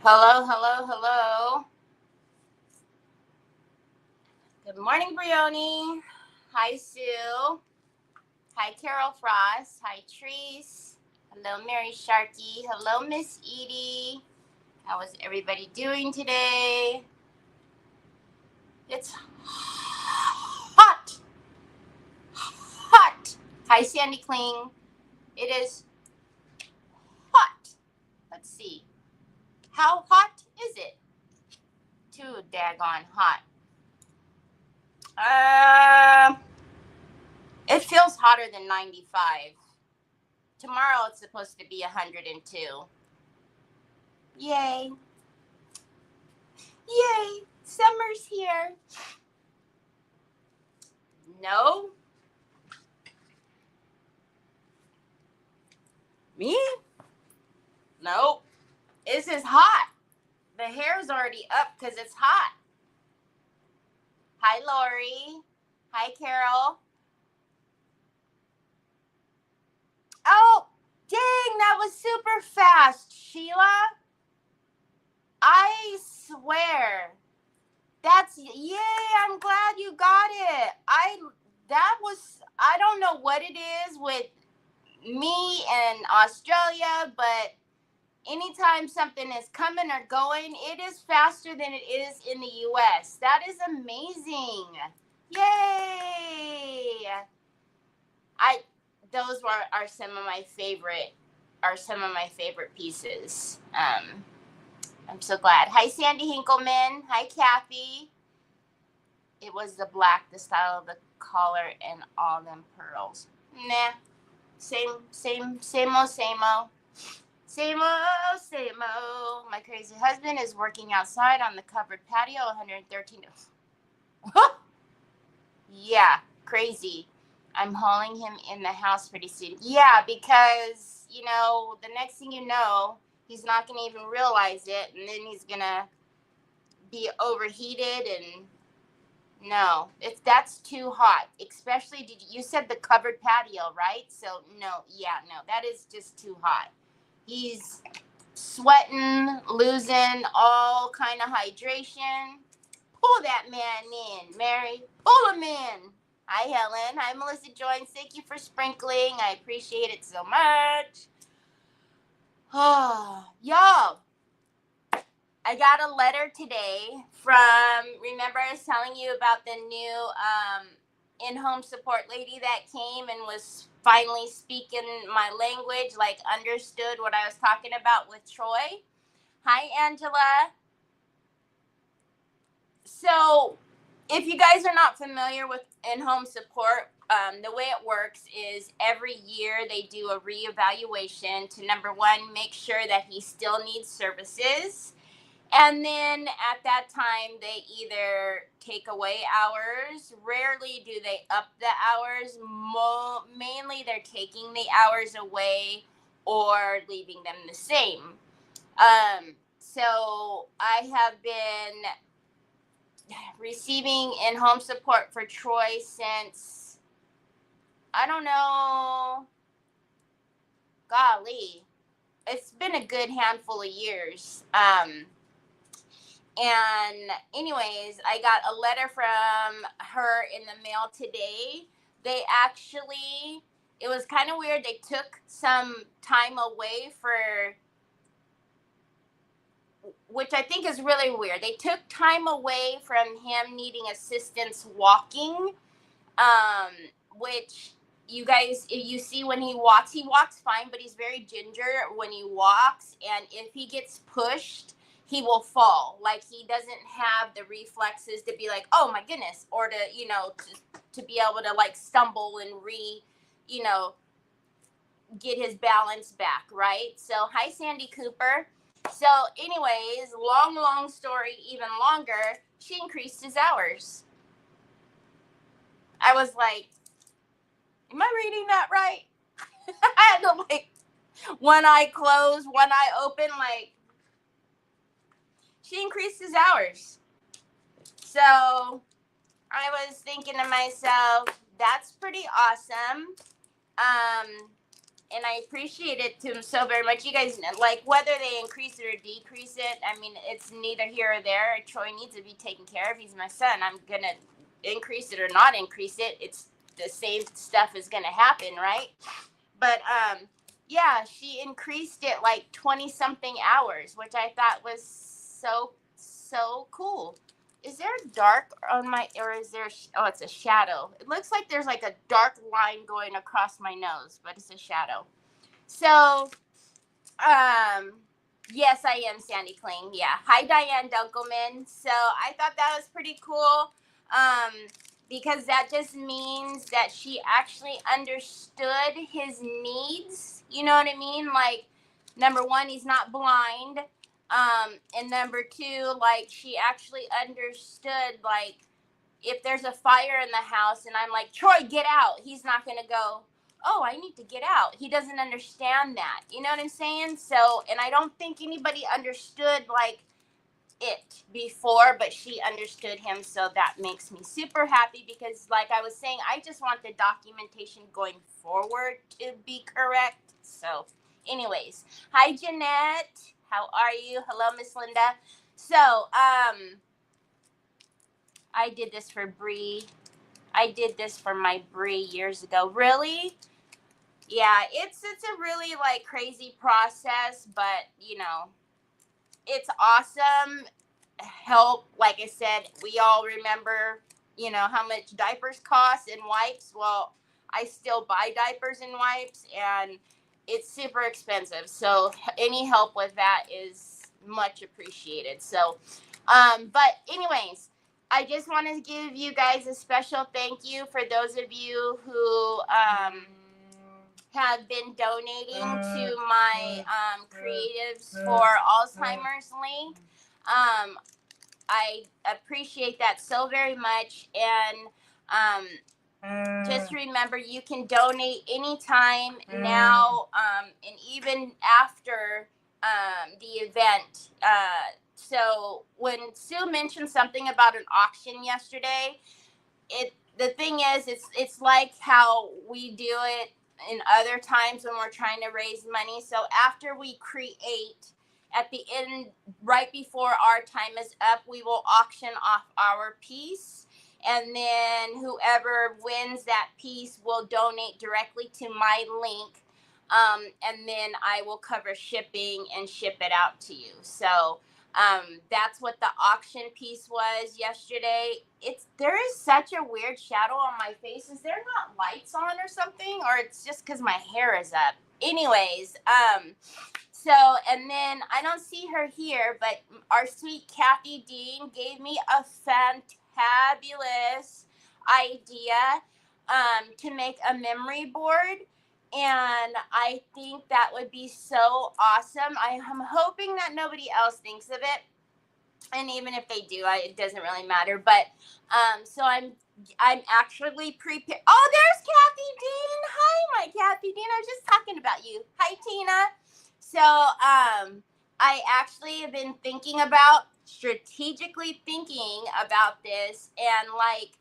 Hello, hello, hello. Good morning, Brioni. Hi, Sue. Hi, Carol Frost. Hi, Treese. Hello, Mary Sharkey. Hello, Miss Edie. How is everybody doing today? It's hot. Hot. Hi, Sandy Kling. It is hot. Let's see. How hot is it? Too daggone hot. Uh, it feels hotter than 95. Tomorrow it's supposed to be 102. Yay. Yay. Summer's here. No. Me? No. This is hot. The hair's already up because it's hot. Hi, Lori. Hi, Carol. Oh, dang, that was super fast, Sheila. I swear. Yay, I'm glad you got it. I don't know what it is with me and Australia, but anytime something is coming or going, it is faster than it is in the US. That is amazing. Yay. Those are some of my favorite pieces. I'm so glad. Hi, Sandy Hinkleman. Hi, Kathy. It was the black, the style of the collar, and all them pearls. Nah, same old. Same old. Same old. My crazy husband is working outside on the covered patio, 113. Yeah, crazy. I'm hauling him in the house pretty soon. Yeah, because, the next thing you know, he's not going to even realize it, and then he's going to be overheated, and no, that's too hot. Especially, you said the covered patio, right? So, no, that is just too hot. He's sweating, losing all kind of hydration. Pull that man in, Mary. Pull him in. Hi, Helen. Hi, Melissa Joyce. Thank you for sprinkling. I appreciate it so much. Oh, y'all. I got a letter today remember I was telling you about the new in-home support lady that came and was finally speaking my language, like understood what I was talking about with Troy. Hi, Angela. So if you guys are not familiar with in-home support, the way it works is every year they do a reevaluation to, number one, make sure that he still needs services. And then at that time, they either take away hours. Rarely do they up the hours. Mainly they're taking the hours away or leaving them the same. So I have been receiving in-home support for Troy since, I don't know, golly, it's been a good handful of years. And anyways, I got a letter from her in the mail today. It was kind of weird. They took some time away which I think is really weird. They took time away from him needing assistance walking, which you guys, you see when he walks fine, but he's very ginger when he walks. And if he gets pushed, he will fall. Like, he doesn't have the reflexes to be like, oh my goodness, or to be able to like stumble and get his balance back, right? So, hi, Sandy Cooper. So, anyways, long story, even longer, she increased his hours. I was like, am I reading that right? I had to, like, one eye closed, one eye open, like, she increased his hours. So, I was thinking to myself, that's pretty awesome. and I appreciate it to him so very much. You guys know, like, whether they increase it or decrease it, I mean, it's neither here or there. Troy needs to be taken care of. He's my son. I'm gonna increase it or not increase it. It's the same stuff is gonna happen, right? But yeah, she increased it like 20 something hours, which I thought was so cool. Is there dark on my, or is there, oh, it's a shadow. It looks like there's like a dark line going across my nose, but it's a shadow. So, yes, I am Sandy Kling. Yeah. Hi, Diane Dunkelman. So I thought that was pretty cool. Because that just means that she actually understood his needs. You know what I mean? Like, number one, he's not blind. And number two, like, she actually understood, like, if there's a fire in the house and I'm like, Troy, get out, he's not going to go, oh, I need to get out. He doesn't understand that. You know what I'm saying? So, and I don't think anybody understood, like, it before, but she understood him. So that makes me super happy because, like I was saying, I just want the documentation going forward to be correct. So, anyways, hi, Jeanette. How are you? Hello, Miss Linda. So, I did this for Bree. I did this for my Bree years ago. Really? Yeah, it's a really like crazy process, but you know, it's awesome. Help, like I said, we all remember, you know, how much diapers cost and wipes. Well, I still buy diapers and wipes, and it's super expensive. So any help with that is much appreciated. So, but anyways, I just want to give you guys a special thank you for those of you who have been donating to my Creatives for Alzheimer's link. I appreciate that so very much. And just remember, you can donate anytime now, and even after the event. So when Sue mentioned something about an auction yesterday, the thing is, it's like how we do it in other times when we're trying to raise money. So after we create, at the end, right before our time is up, we will auction off our piece, and then whoever wins that piece will donate directly to my link, and then I will cover shipping and ship it out to you. So that's what the auction piece was yesterday. There is such a weird shadow on my face. Is there not lights on or something, or it's just because my hair is up? Anyways, so, and then I don't see her here, but our sweet Kathy Dean gave me a fantabulous idea to make a memory board. And I think that would be so awesome. I am hoping that nobody else thinks of it. And even if they do, it doesn't really matter. But so I'm actually prepared. Oh, there's Kathy Dean. Hi, my Kathy Dean. I was just talking about you. Hi, Tina. So I actually have been strategically thinking about this, and like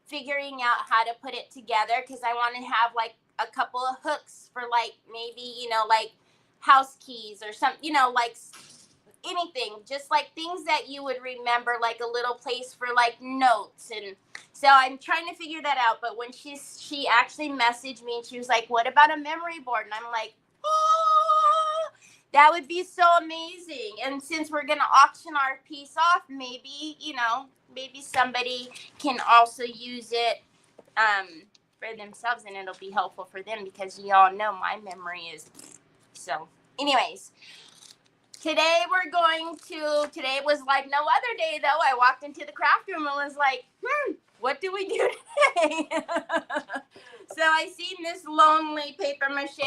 figuring out how to put it together, because I want to have like a couple of hooks for like maybe, you know, like house keys or something, you know, like anything, just like things that you would remember, like a little place for like notes. And so I'm trying to figure that out. But when she actually messaged me and she was like, what about a memory board? And I'm like, oh, that would be so amazing. And since we're going to auction our piece off, maybe, you know, maybe somebody can also use it for themselves, and it'll be helpful for them, because y'all know my memory is. So anyways, today was like no other day though. I walked into the craft room and was like, what do we do today? So I seen this lonely paper mache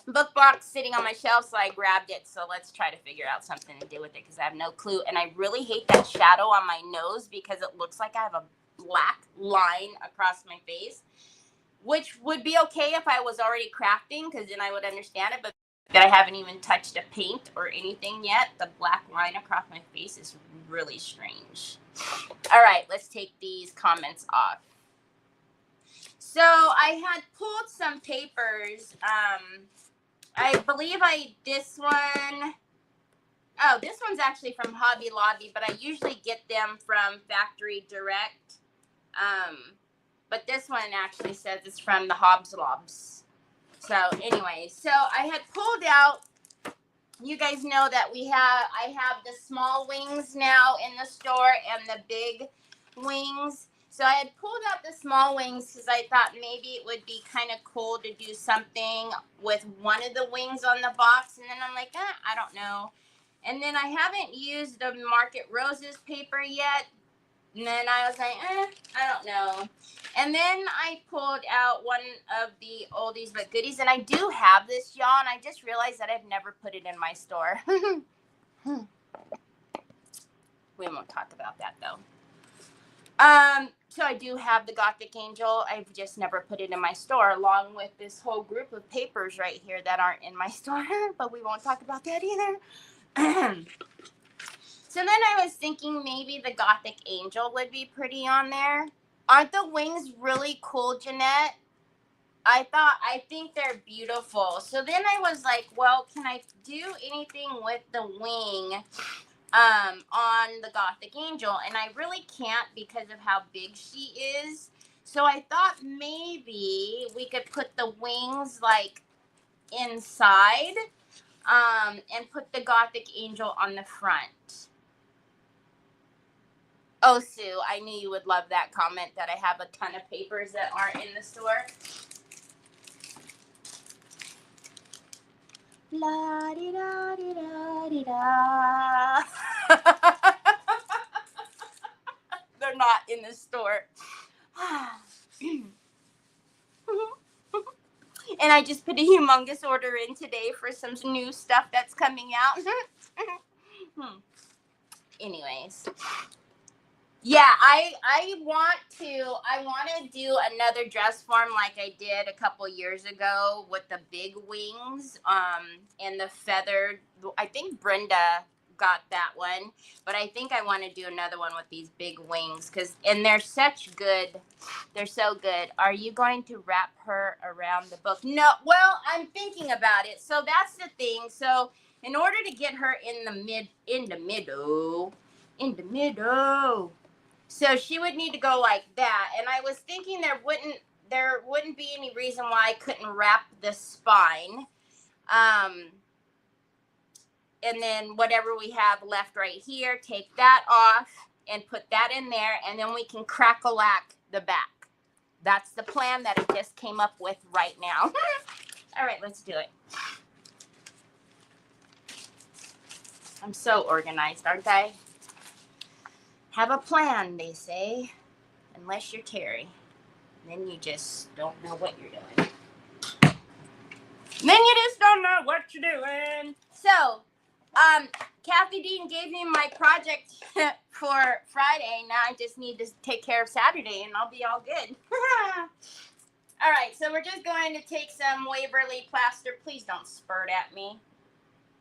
book box sitting on my shelf, so I grabbed it. So let's try to figure out something to do with it, because I have no clue. And I really hate that shadow on my nose, because it looks like I have a black line across my face, which would be okay if I was already crafting, because then I would understand it. But that I haven't even touched a paint or anything yet, the black line across my face is really strange. All right, let's take these comments off. So I I had pulled some papers. I believe this one. Oh, this one's actually from Hobby Lobby, but I usually get them from Factory Direct. But this one actually says it's from the Hobbs Lobs. So anyway, so I had pulled out. You guys know that I have the small wings now in the store and the big wings. So I had pulled out the small wings because I thought maybe it would be kind of cool to do something with one of the wings on the box. And then I'm like, I don't know. And then I haven't used the Market Roses paper yet. And then I was like, I don't know. And then I pulled out one of the oldies but goodies. And I do have this, y'all. And I just realized that I've never put it in my store. We won't talk about that, though. So I do have the Gothic Angel. I've just never put it in my store, along with this whole group of papers right here that aren't in my store. But we won't talk about that either. So then I was thinking maybe the Gothic Angel would be pretty on there. Aren't the wings really cool, Jeanette? I think they're beautiful. So then I was like, well, can I do anything with the wing on the Gothic Angel? And I really can't because of how big she is. So I thought maybe we could put the wings like inside and put the Gothic Angel on the front. Oh, Sue, I knew you would love that comment that I have a ton of papers that aren't in the store. La di da di da di da. They're not in the store. And I just put a humongous order in today for some new stuff that's coming out. Anyways. Yeah, I want to do another dress form like I did a couple years ago with the big wings and the feathered. I think Brenda got that one, but I think I want to do another one with these big wings and they're so good. Are you going to wrap her around the book? No, well, I'm thinking about it. So that's the thing. So in order to get her in the middle. So she would need to go like that. And I was thinking there wouldn't be any reason why I couldn't wrap the spine. And then whatever we have left right here, take that off and put that in there. And then we can crack-a-lack the back. That's the plan that I just came up with right now. All right, let's do it. I'm so organized, aren't I? Have a plan, they say, unless you're Terry. Then you just don't know what you're doing. So, Kathy Dean gave me my project for Friday. Now I just need to take care of Saturday, and I'll be all good. All right, so we're just going to take some Waverly plaster. Please don't spurt at me.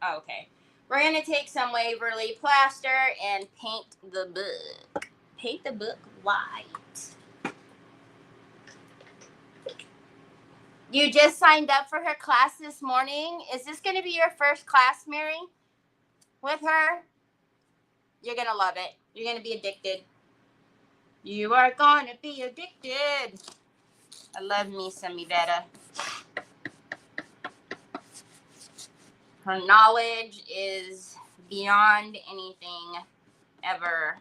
Oh, okay. We're going to take some Waverly plaster and paint the book. Paint the book white. You just signed up for her class this morning. Is this going to be your first class, Mary? With her? You're going to love it. You're going to be addicted. You are going to be addicted. I love me some Yvetta. Her knowledge is beyond anything ever.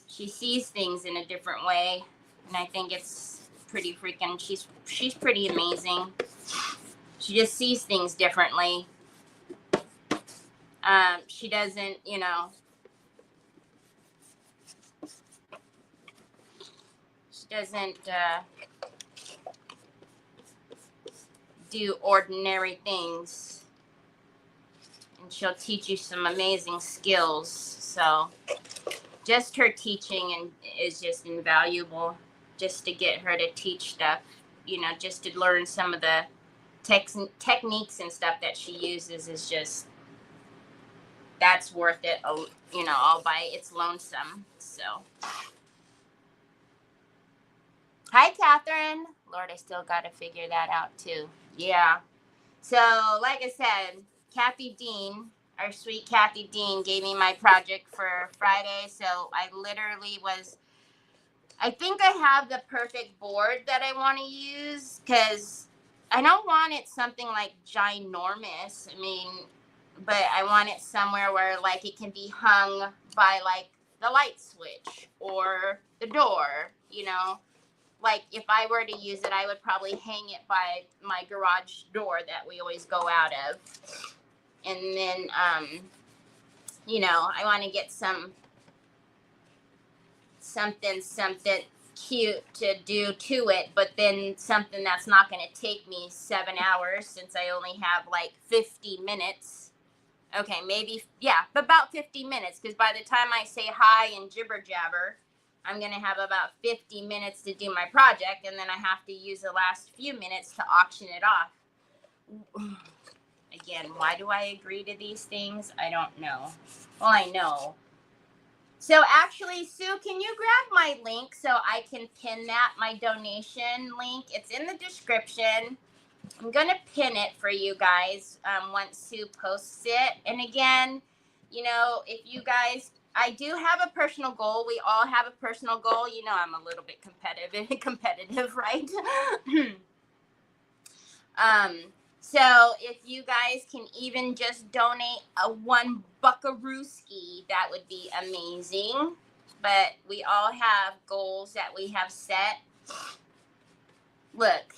She sees things in a different way, and I think it's pretty freaking. She's pretty amazing. She just sees things differently. She doesn't, She doesn't do ordinary things, and she'll teach you some amazing skills. So just her teaching is just invaluable. Just to get her to teach stuff, just to learn some of the techniques and stuff that she uses is just, that's worth it, all by its lonesome. So, hi, Catherine. Lord, I still got to figure that out too. Yeah. So, like I said, Kathy Dean, our sweet Kathy Dean, gave me my project for Friday. So I literally was, I think I have the perfect board that I want to use, because I don't want it something like ginormous. I mean, but I want it somewhere where like it can be hung by like the light switch or the door, you know. Like if I were to use it, I would probably hang it by my garage door that we always go out of. And then, you know, I want to get something cute to do to it, but then something that's not going to take me 7 hours, since I only have like 50 minutes. Okay, maybe, yeah, about 50 minutes, because by the time I say hi and jibber jabber, I'm going to have about 50 minutes to do my project, and then I have to use the last few minutes to auction it off. Again, why do I agree to these things? I don't know. Well, I know. So actually, Sue, can you grab my link so I can pin that, my donation link? It's in the description. I'm going to pin it for you guys once Sue posts it. And again, you know, if you guys, I do have a personal goal. We all have a personal goal. You know, I'm a little bit competitive, right? So if you guys can even just donate a $1 buckarooski, that would be amazing. But we all have goals that we have set. Look,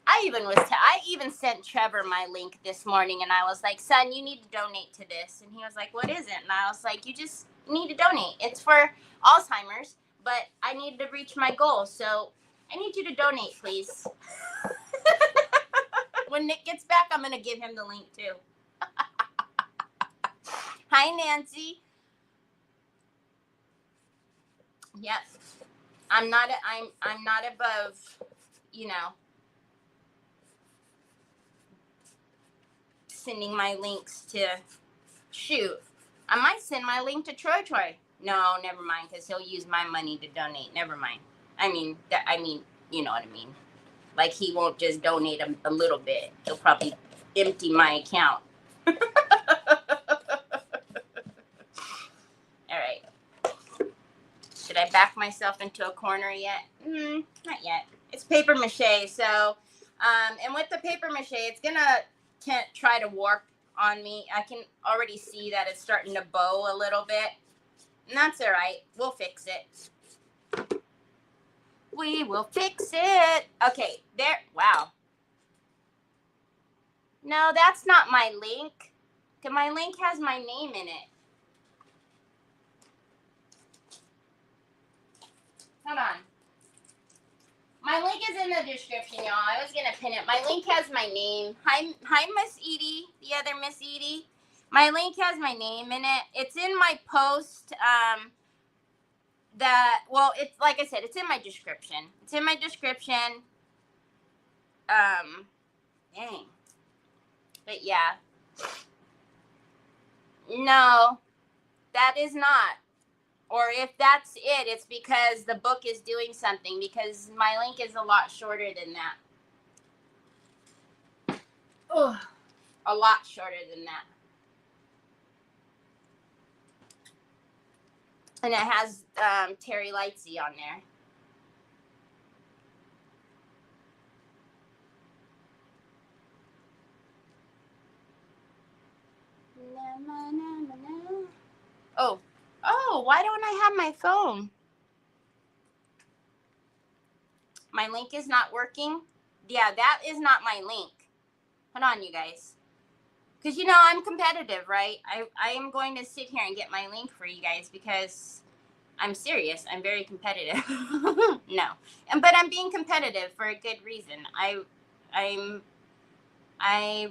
I even sent Trevor my link this morning, and I was like, son, you need to donate to this. And he was like, what is it? And I was like, you just need to donate. It's for Alzheimer's, but I need to reach my goal. So I need you to donate, please. When Nick gets back, I'm going to give him the link too. Hi, Nancy. Yep. I'm not above, you know, sending my links to, shoot, I might send my link to Troy. No, never mind, because he'll use my money to donate. Never mind. I mean, you know what I mean. Like, he won't just donate a little bit. He'll probably empty my account. All right. Should I back myself into a corner yet? Not yet. It's paper mache. So, and with the paper mache, it's going to try to warp on me. I can already see that it's starting to bow a little bit. And that's all right. We'll fix it. We will fix it. Okay, there. Wow. No, that's not my link. My link has my name in it. Hold on. My link is in the description, y'all. I was going to pin it. My link has my name. Hi, Miss Edie, the other Miss Edie. My link has my name in it. It's in my post. Well, it's like I said, it's in my description. It's in my description. Dang. But yeah. No, that is not. Or if that's it, it's because the book is doing something, because my link is a lot shorter than that. Oh, a lot shorter than that. And it has Terry Lightsey on there. Oh, why don't I have my phone? My link is not working. Yeah, that is not my link. Hold on, you guys. Because, you know, I'm competitive, right? I am going to sit here and get my link for you guys, because I'm serious. I'm very competitive. No. But I'm being competitive for a good reason. I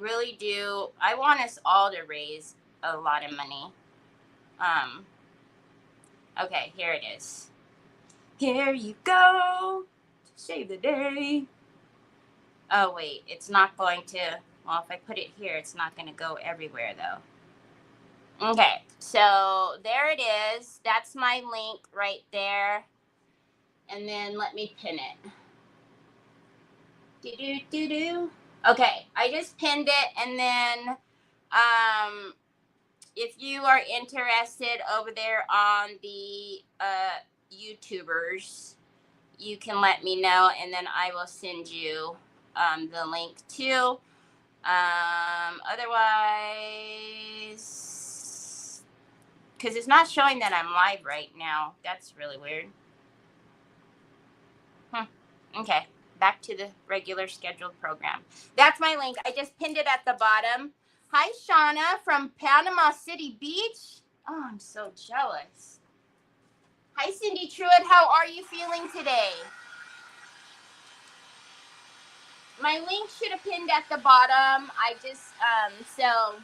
really do. I want us all to raise a lot of money. Okay, here it is. Here you go. Save the day. Oh, wait. It's not going to... Well, if I put it here, it's not going to go everywhere, though. Okay, so there it is. That's my link right there. And then let me pin it. Okay, I just pinned it, and then if you are interested over there on the YouTubers, you can let me know, and then I will send you the link too. Otherwise, because it's not showing that I'm live right now. That's really weird. Okay, back to the regular scheduled program. That's my link. I just pinned it at the bottom. Hi, Shauna from Panama City Beach. Oh, I'm so jealous. Hi, Cindy Truitt. How are you feeling today? My link should have pinned at the bottom. I just, so,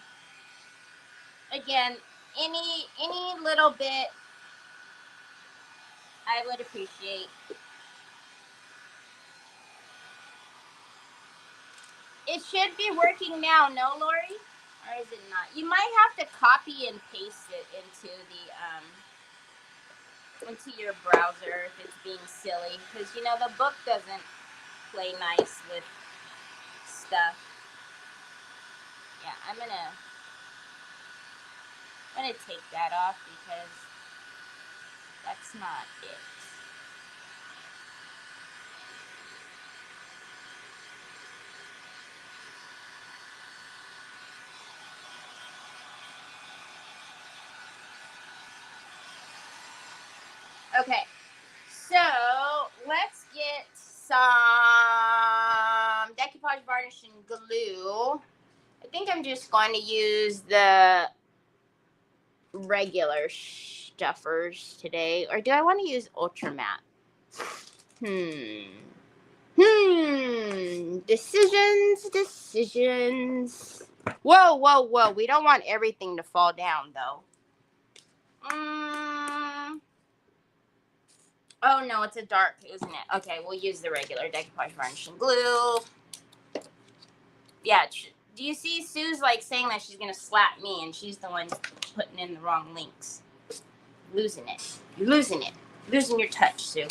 again, any little bit I would appreciate. It should be working now, no, Lori? Or is it not? You might have to copy and paste it into your browser if it's being silly, because the book doesn't play nice with stuff. Yeah, I'm gonna take that off because that's not it. Okay, so let's get some decoupage varnish and glue. I think I'm just going to use the regular stuffers today, or do I want to use ultra matte? Decisions. Whoa. We don't want everything to fall down, though. Oh, no, it's a dark, isn't it? Okay, we'll use the regular decoupage varnish and glue. Yeah, do you see Sue's saying that she's going to slap me, and she's the one putting in the wrong links? Losing it. You're losing it. Losing your touch, Sue.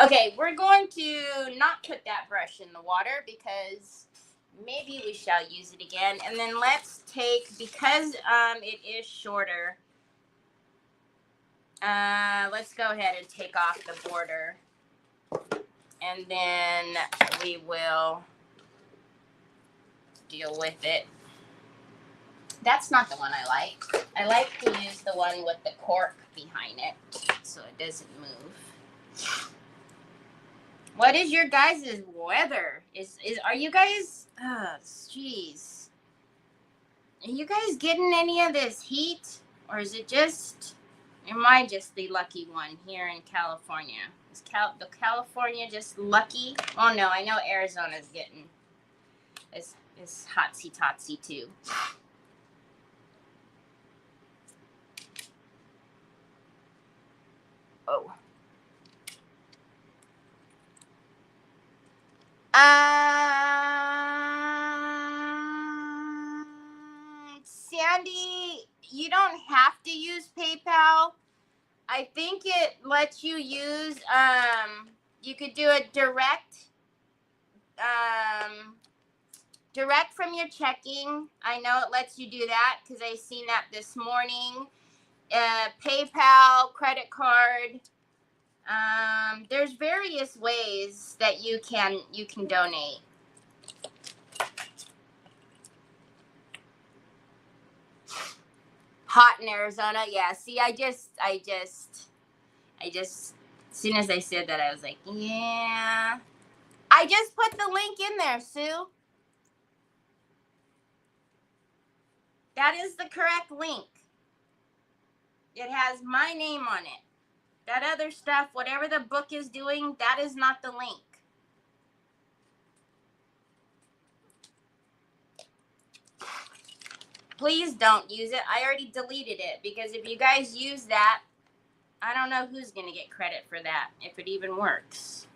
Okay, we're going to not put that brush in the water because maybe we shall use it again. And then let's take, because it is shorter, let's go ahead and take off the border. And then we will deal with it. That's not the one I like. I like to use the one with the cork behind it so it doesn't move. What is your guys' weather? Are you guys, jeez. Are you guys getting any of this heat? Or is it just, am I just the lucky one here in California? Is California just lucky? Oh no, I know Arizona's getting, it's hotsy-totsy too. Oh. Sandy, you don't have to use PayPal. I think it lets you use, you could do it direct from your checking. I know it lets you do that because I seen that this morning. PayPal, credit card. There's various ways that you can donate. Hot in Arizona, yeah. See, I just, as soon as I said that, I was like, yeah. I just put the link in there, Sue. That is the correct link. It has my name on it. That other stuff, whatever the book is doing, that is not the link. Please don't use it. I already deleted it because if you guys use that, I don't know who's going to get credit for that, if it even works.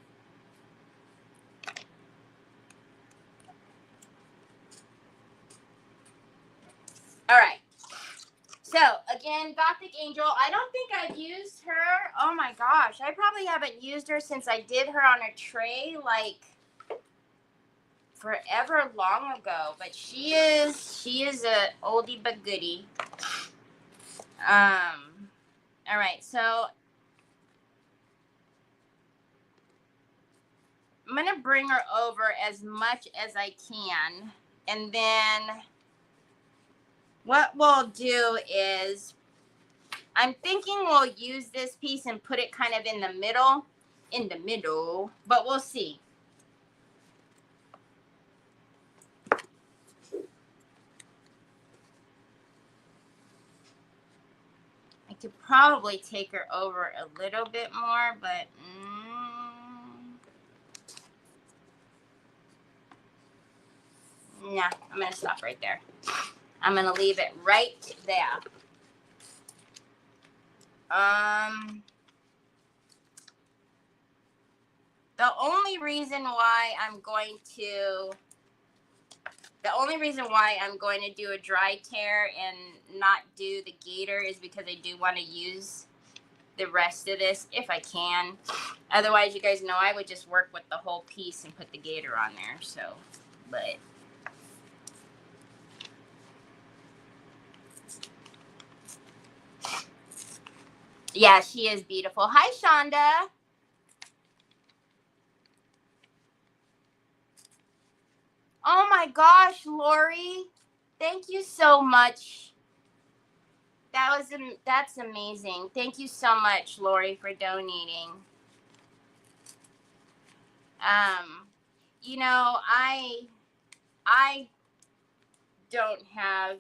All right. So, again, Gothic Angel. I don't think I've used her. Oh my gosh. I probably haven't used her since I did her on a tray, like, forever long ago. But she is a oldie but goodie. All right. So, I'm going to bring her over as much as I can. And then what we'll do is, I'm thinking we'll use this piece and put it kind of in the middle, but we'll see. I could probably take her over a little bit more, but nah, I'm going to stop right there. I'm going to leave it right there. The only reason why I'm going to do a dry tear and not do the gator is because I do want to use the rest of this if I can. Otherwise, you guys know I would just work with the whole piece and put the gator on there. So, but yeah, she is beautiful. Hi, Shonda. Oh my gosh, Lori. Thank you so much. That's amazing. Thank you so much, Lori, for donating. You know, I don't have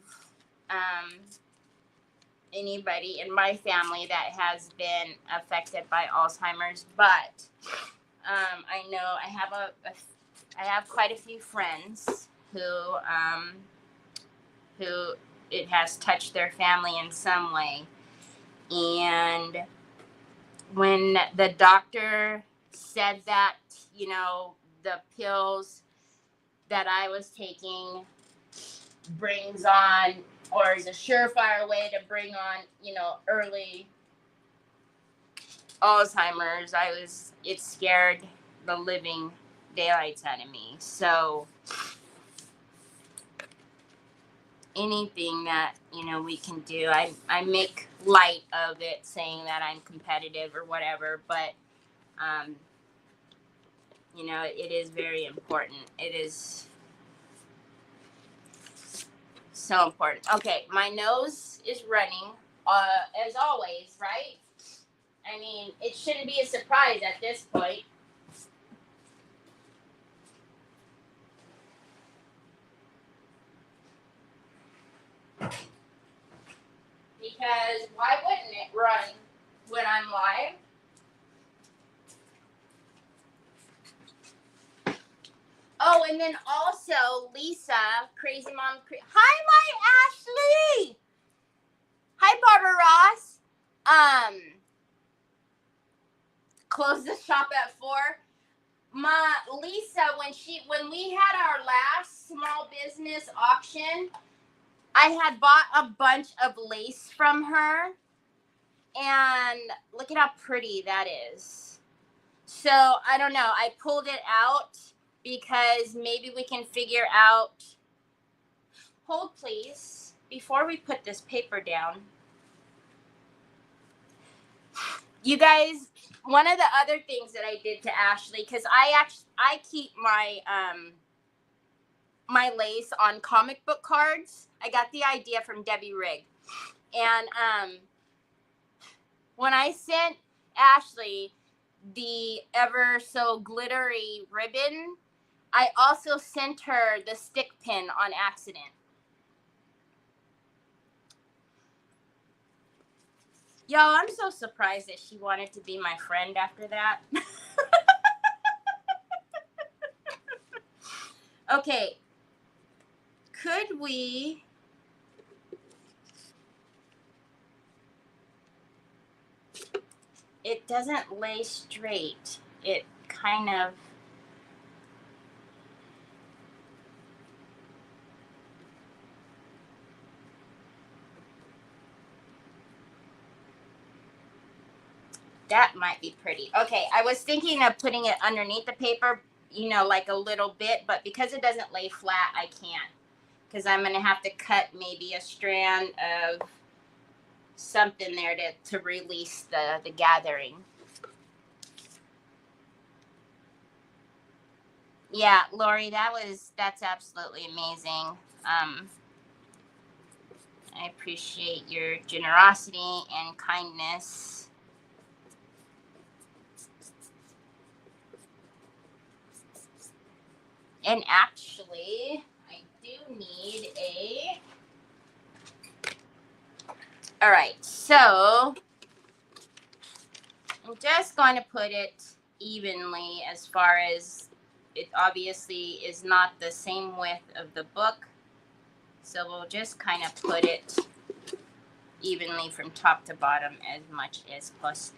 anybody in my family that has been affected by Alzheimer's, but I know I have quite a few friends who it has touched their family in some way. And when the doctor said that, you know, the pills that I was taking brings on, or is a surefire way to bring on, you know, early Alzheimer's, it scared the living daylights out of me. So anything that, you know, we can do, I make light of it, saying that I'm competitive or whatever, but you know, it is very important. It is so important. Okay, my nose is running, as always, right? I mean, it shouldn't be a surprise at this point. Because why wouldn't it run when I'm live? Oh, and then also Lisa, Crazy Mom. Hi, my Ashley. Hi, Barbara Ross. Close the shop at 4. My Lisa, when we had our last small business auction, I had bought a bunch of lace from her, and look at how pretty that is. So I don't know. I pulled it out because maybe we can figure out. Hold, please, before we put this paper down. You guys, one of the other things that I did to Ashley, because I keep my my lace on comic book cards. I got the idea from Debbie Rigg, and when I sent Ashley the ever so glittery ribbon, I also sent her the stick pin on accident. Yo, I'm so surprised that she wanted to be my friend after that. Okay. Could we... It doesn't lay straight. It kind of... That might be pretty. Okay, I was thinking of putting it underneath the paper, you know, like a little bit, but because it doesn't lay flat, I can't. Because I'm going to have to cut maybe a strand of something there to release the gathering. Yeah, Lori, that's absolutely amazing. I appreciate your generosity and kindness. And actually, I do need a... All right, so I'm just going to put it evenly as far as it obviously is not the same width of the book. So we'll just kind of put it evenly from top to bottom as much as possible.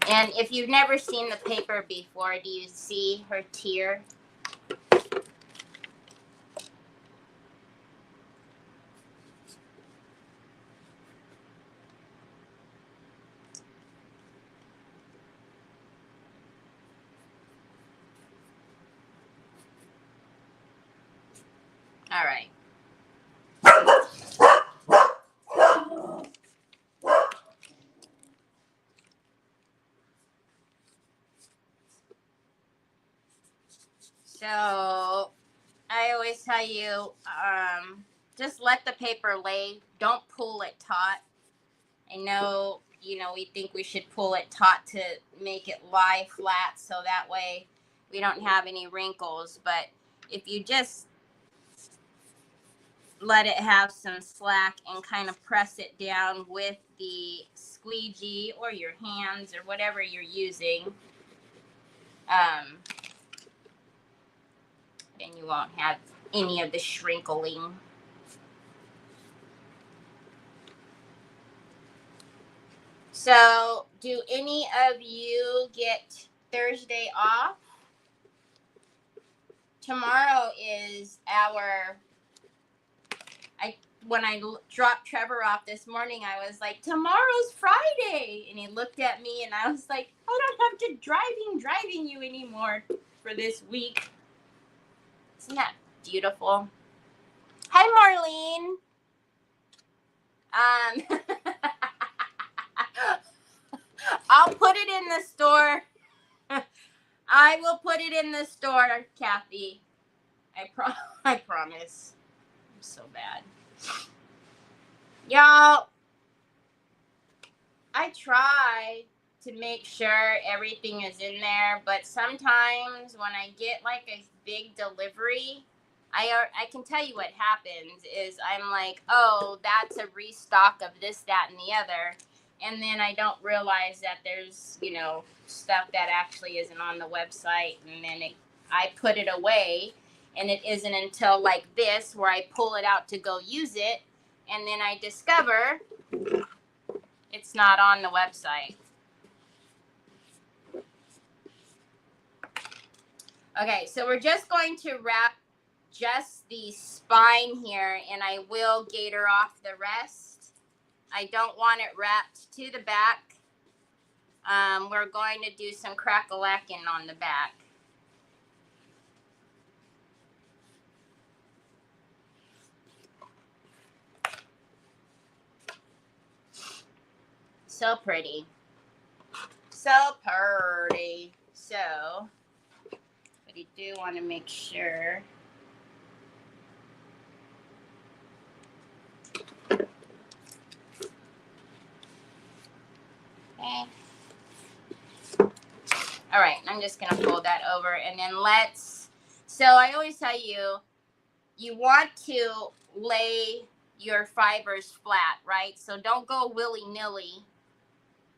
And if you've never seen the paper before, do you see her tear? All right. So I always tell you, just let the paper lay. Don't pull it taut. I know, we think we should pull it taut to make it lie flat so that way we don't have any wrinkles. But if you just let it have some slack and kind of press it down with the squeegee or your hands or whatever you're using, then you won't have any of the shrinkling. So, do any of you get Thursday off? Tomorrow is when I dropped Trevor off this morning, I was like, tomorrow's Friday. And he looked at me and I was like, I don't have to driving you anymore for this week. Isn't that beautiful? Hi, Marlene. I'll put it in the store. I will put it in the store, Kathy. I promise. I'm so bad. Y'all, I try to make sure everything is in there, but sometimes when I get like a big delivery, I can tell you what happens is I'm like, oh, that's a restock of this, that, and the other. And then I don't realize that there's, stuff that actually isn't on the website. And then I put it away. And it isn't until like this where I pull it out to go use it. And then I discover it's not on the website. Okay, so we're just going to wrap just the spine here, and I will gator off the rest. I don't want it wrapped to the back. We're going to do some crack-a-lacking on the back. So pretty. So pretty. So, but you do want to make sure. Okay. All right, I'm just going to fold that over, and then so I always tell you, you want to lay your fibers flat, right? So don't go willy-nilly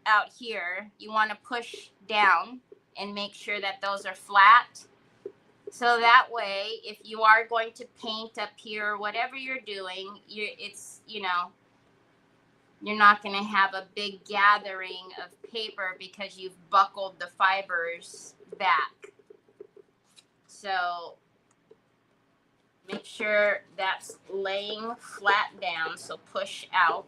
out here. You want to push down and make sure that those are flat. So that way, if you are going to paint up here, whatever you're doing, you're not going to have a big gathering of paper because you've buckled the fibers back. So make sure that's laying flat down. So push out.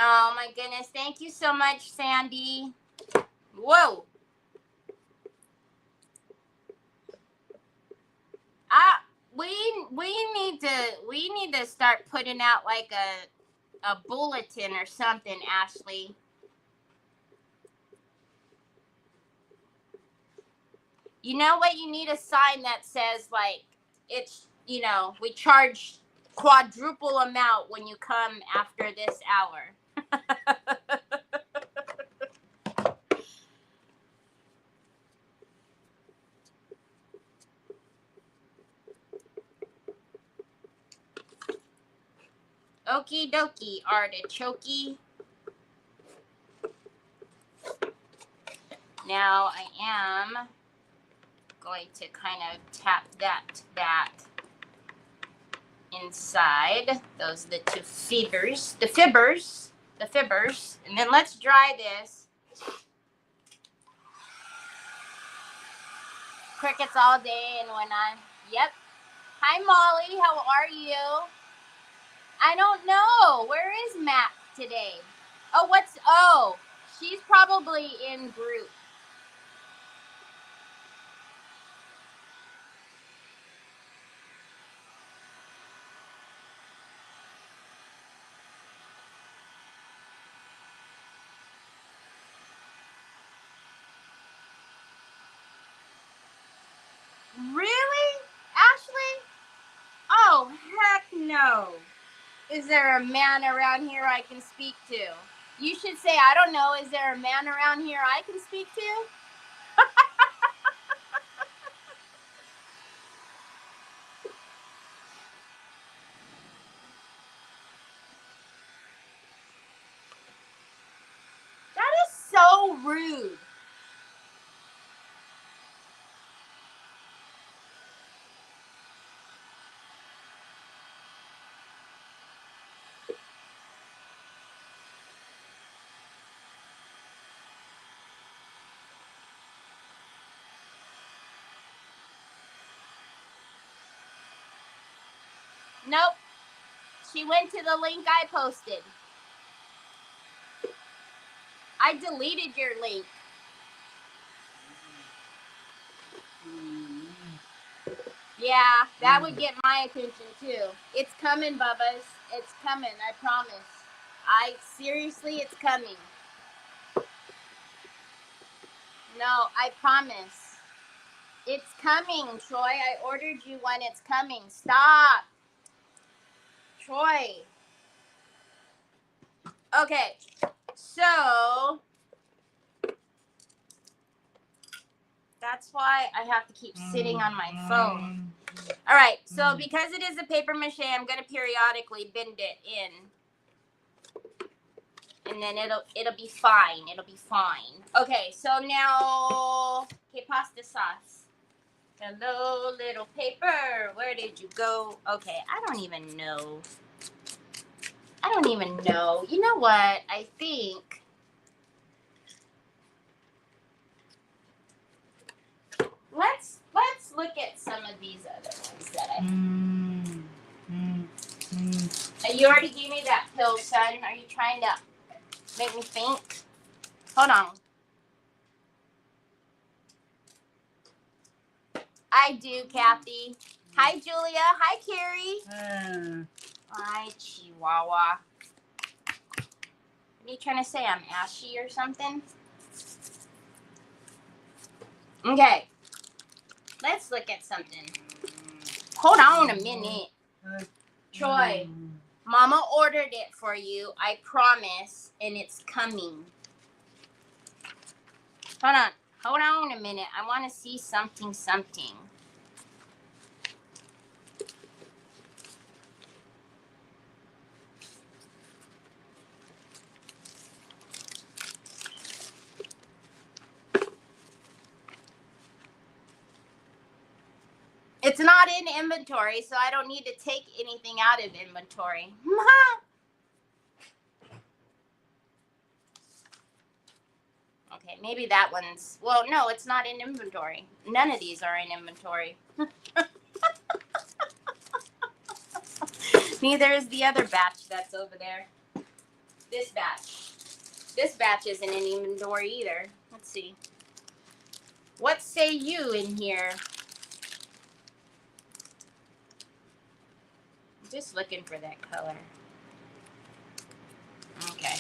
Oh my goodness. Thank you so much, Sandy. Whoa. We need to start putting out like a bulletin or something, Ashley. You know what? You need a sign that says like it's, you know, we charge quadruple amount when you come after this hour. Okie dokie, artichoke. Now I am going to kind of tap that back inside. Those are the two fibbers, the fibbers, and then let's dry this. Crickets all day, and when yep. Hi Molly, how are you? I don't know. Where is Matt today? Oh, she's probably in group. Really? Ashley? Oh, heck no. Is there a man around here I can speak to? You should say, I don't know, is there a man around here I can speak to? That is so rude. Nope. She went to the link I posted. I deleted your link. Yeah, that would get my attention too. It's coming, Bubba's. It's coming, I promise. Seriously, it's coming. No, I promise. It's coming, Troy. I ordered you one. It's coming. Stop. Troy. Okay, so that's why I have to keep sitting on my phone. All right, so because it is a paper mache, I'm going to periodically bend it in. And then it'll be fine. It'll be fine. Okay, so now, que pasta sauce. Hello, little paper. Where did you go? Okay, I don't even know. You know what? I think let's look at some of these other ones that you already gave me that pill, son. Are you trying to make me think? Hold on. I do, Kathy. Hi, Julia. Hi, Carrie. Hi, Chihuahua. What are you trying to say? I'm ashy or something? Okay. Let's look at something. Hold on a minute. Troy, Mama ordered it for you. I promise. And it's coming. Hold on a minute. I want to see something. It's not in inventory, so I don't need to take anything out of inventory. Okay, maybe that one's... Well, no, it's not in inventory. None of these are in inventory. Neither is the other batch that's over there. This batch. This batch isn't in inventory either. Let's see. What say you in here? I'm just looking for that color. Okay.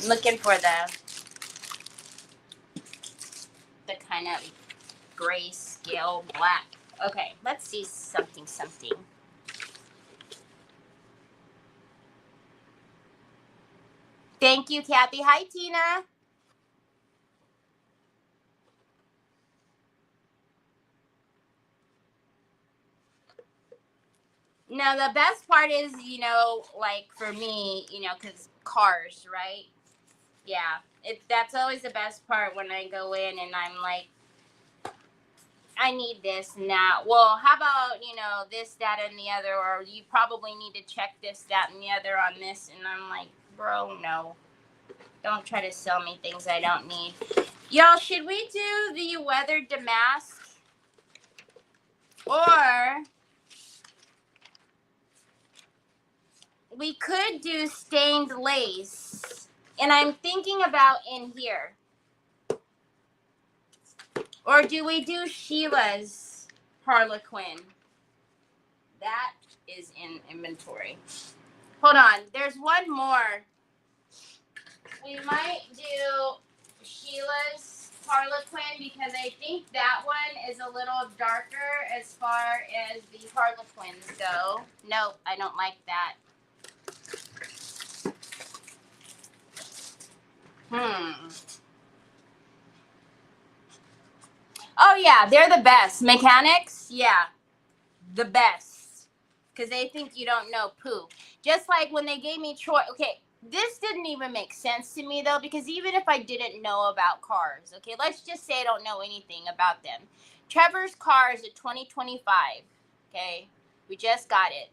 I'm looking for the kind of gray scale black. Okay, let's see something. Thank you, Kathy. Hi, Tina. No, the best part is, like for me, because cars, right? Yeah, that's always the best part when I go in and I'm like, I need this and that. Well, how about, this, that, and the other, or you probably need to check this, that, and the other on this. And I'm like, bro, no. Don't try to sell me things I don't need. Y'all, should we do the weathered damask? Or we could do stained lace. And I'm thinking about in here. Or do we do Sheila's Harlequin? That is in inventory. Hold on. There's one more. We might do Sheila's Harlequin because I think that one is a little darker as far as the Harlequins go. Nope, I don't like that. Oh, yeah, they're the best. Mechanics, yeah, the best. Because they think you don't know poo. Just like when they gave me Troy. Okay, this didn't even make sense to me, though, because even if I didn't know about cars, okay, let's just say I don't know anything about them. Trevor's car is a 2025, okay? We just got it.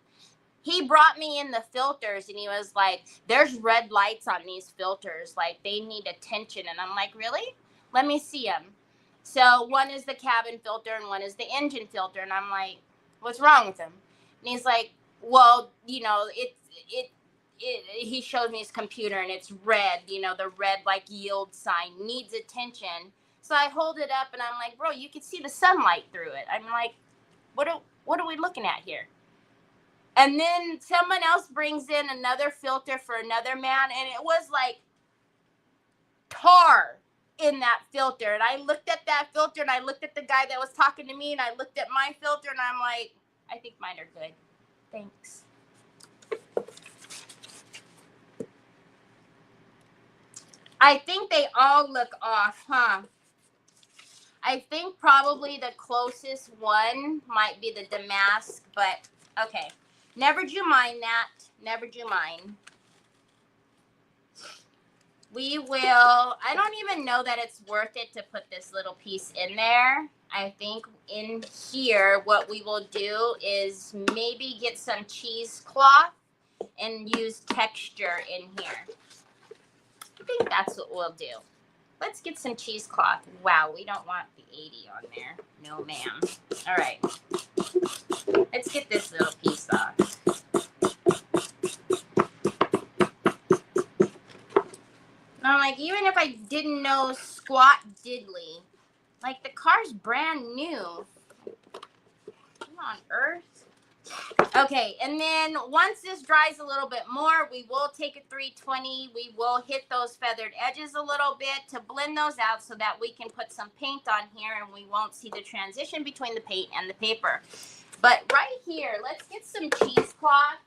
He brought me in the filters, and he was like, there's red lights on these filters. Like, they need attention. And I'm like, really? Let me see them. So one is the cabin filter, and one is the engine filter. And I'm like, what's wrong with them? And he's like, well, he showed me his computer, and it's red, the red, like, yield sign needs attention. So I hold it up, and I'm like, bro, you can see the sunlight through it. I'm like, what are we looking at here? And then someone else brings in another filter for another man, and it was like tar in that filter. And I looked at that filter, and I looked at the guy that was talking to me, and I looked at my filter, and I'm like, I think mine are good. Thanks. I think they all look off, huh? I think probably the closest one might be the damask, but okay. Never do mind that. Never do mind. We will, I don't even know that it's worth it to put this little piece in there. I think in here, what we will do is maybe get some cheesecloth and use texture in here. I think that's what we'll do. Let's get some cheesecloth. Wow, we don't want the 80 on there. No, ma'am. All right. Let's get this little piece off. I'm like, even if I didn't know squat diddly, like, the car's brand new. Come on, earth. Okay, and then once this dries a little bit more, we will take a 320. We will hit those feathered edges a little bit to blend those out so that we can put some paint on here and we won't see the transition between the paint and the paper. But right here, let's get some cheesecloth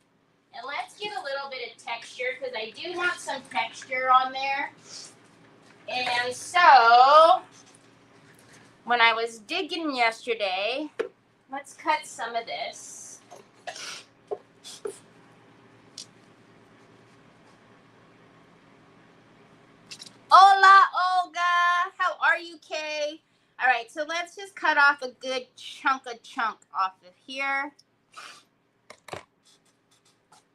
and let's get a little bit of texture because I do want some texture on there. And so, when I was digging yesterday, let's cut some of this. Hola, Olga. How are you, Kay? All right, so let's just cut off a good chunk off of here.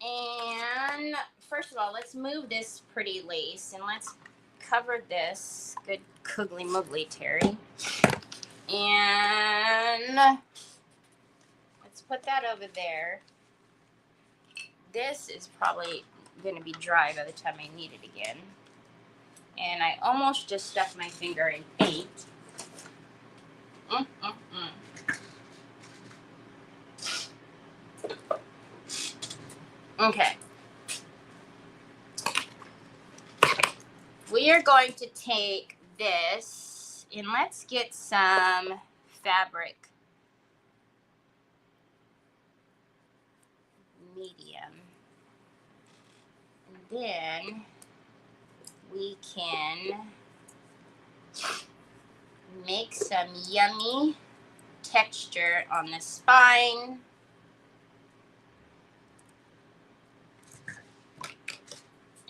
And first of all, let's move this pretty lace and let's cover this. Good googly moogly, Terry. And let's put that over there. This is probably going to be dry by the time I need it again. And I almost just stuck my finger in paint. Okay. We are going to take this and let's get some fabric medium. And then we can make some yummy texture on the spine.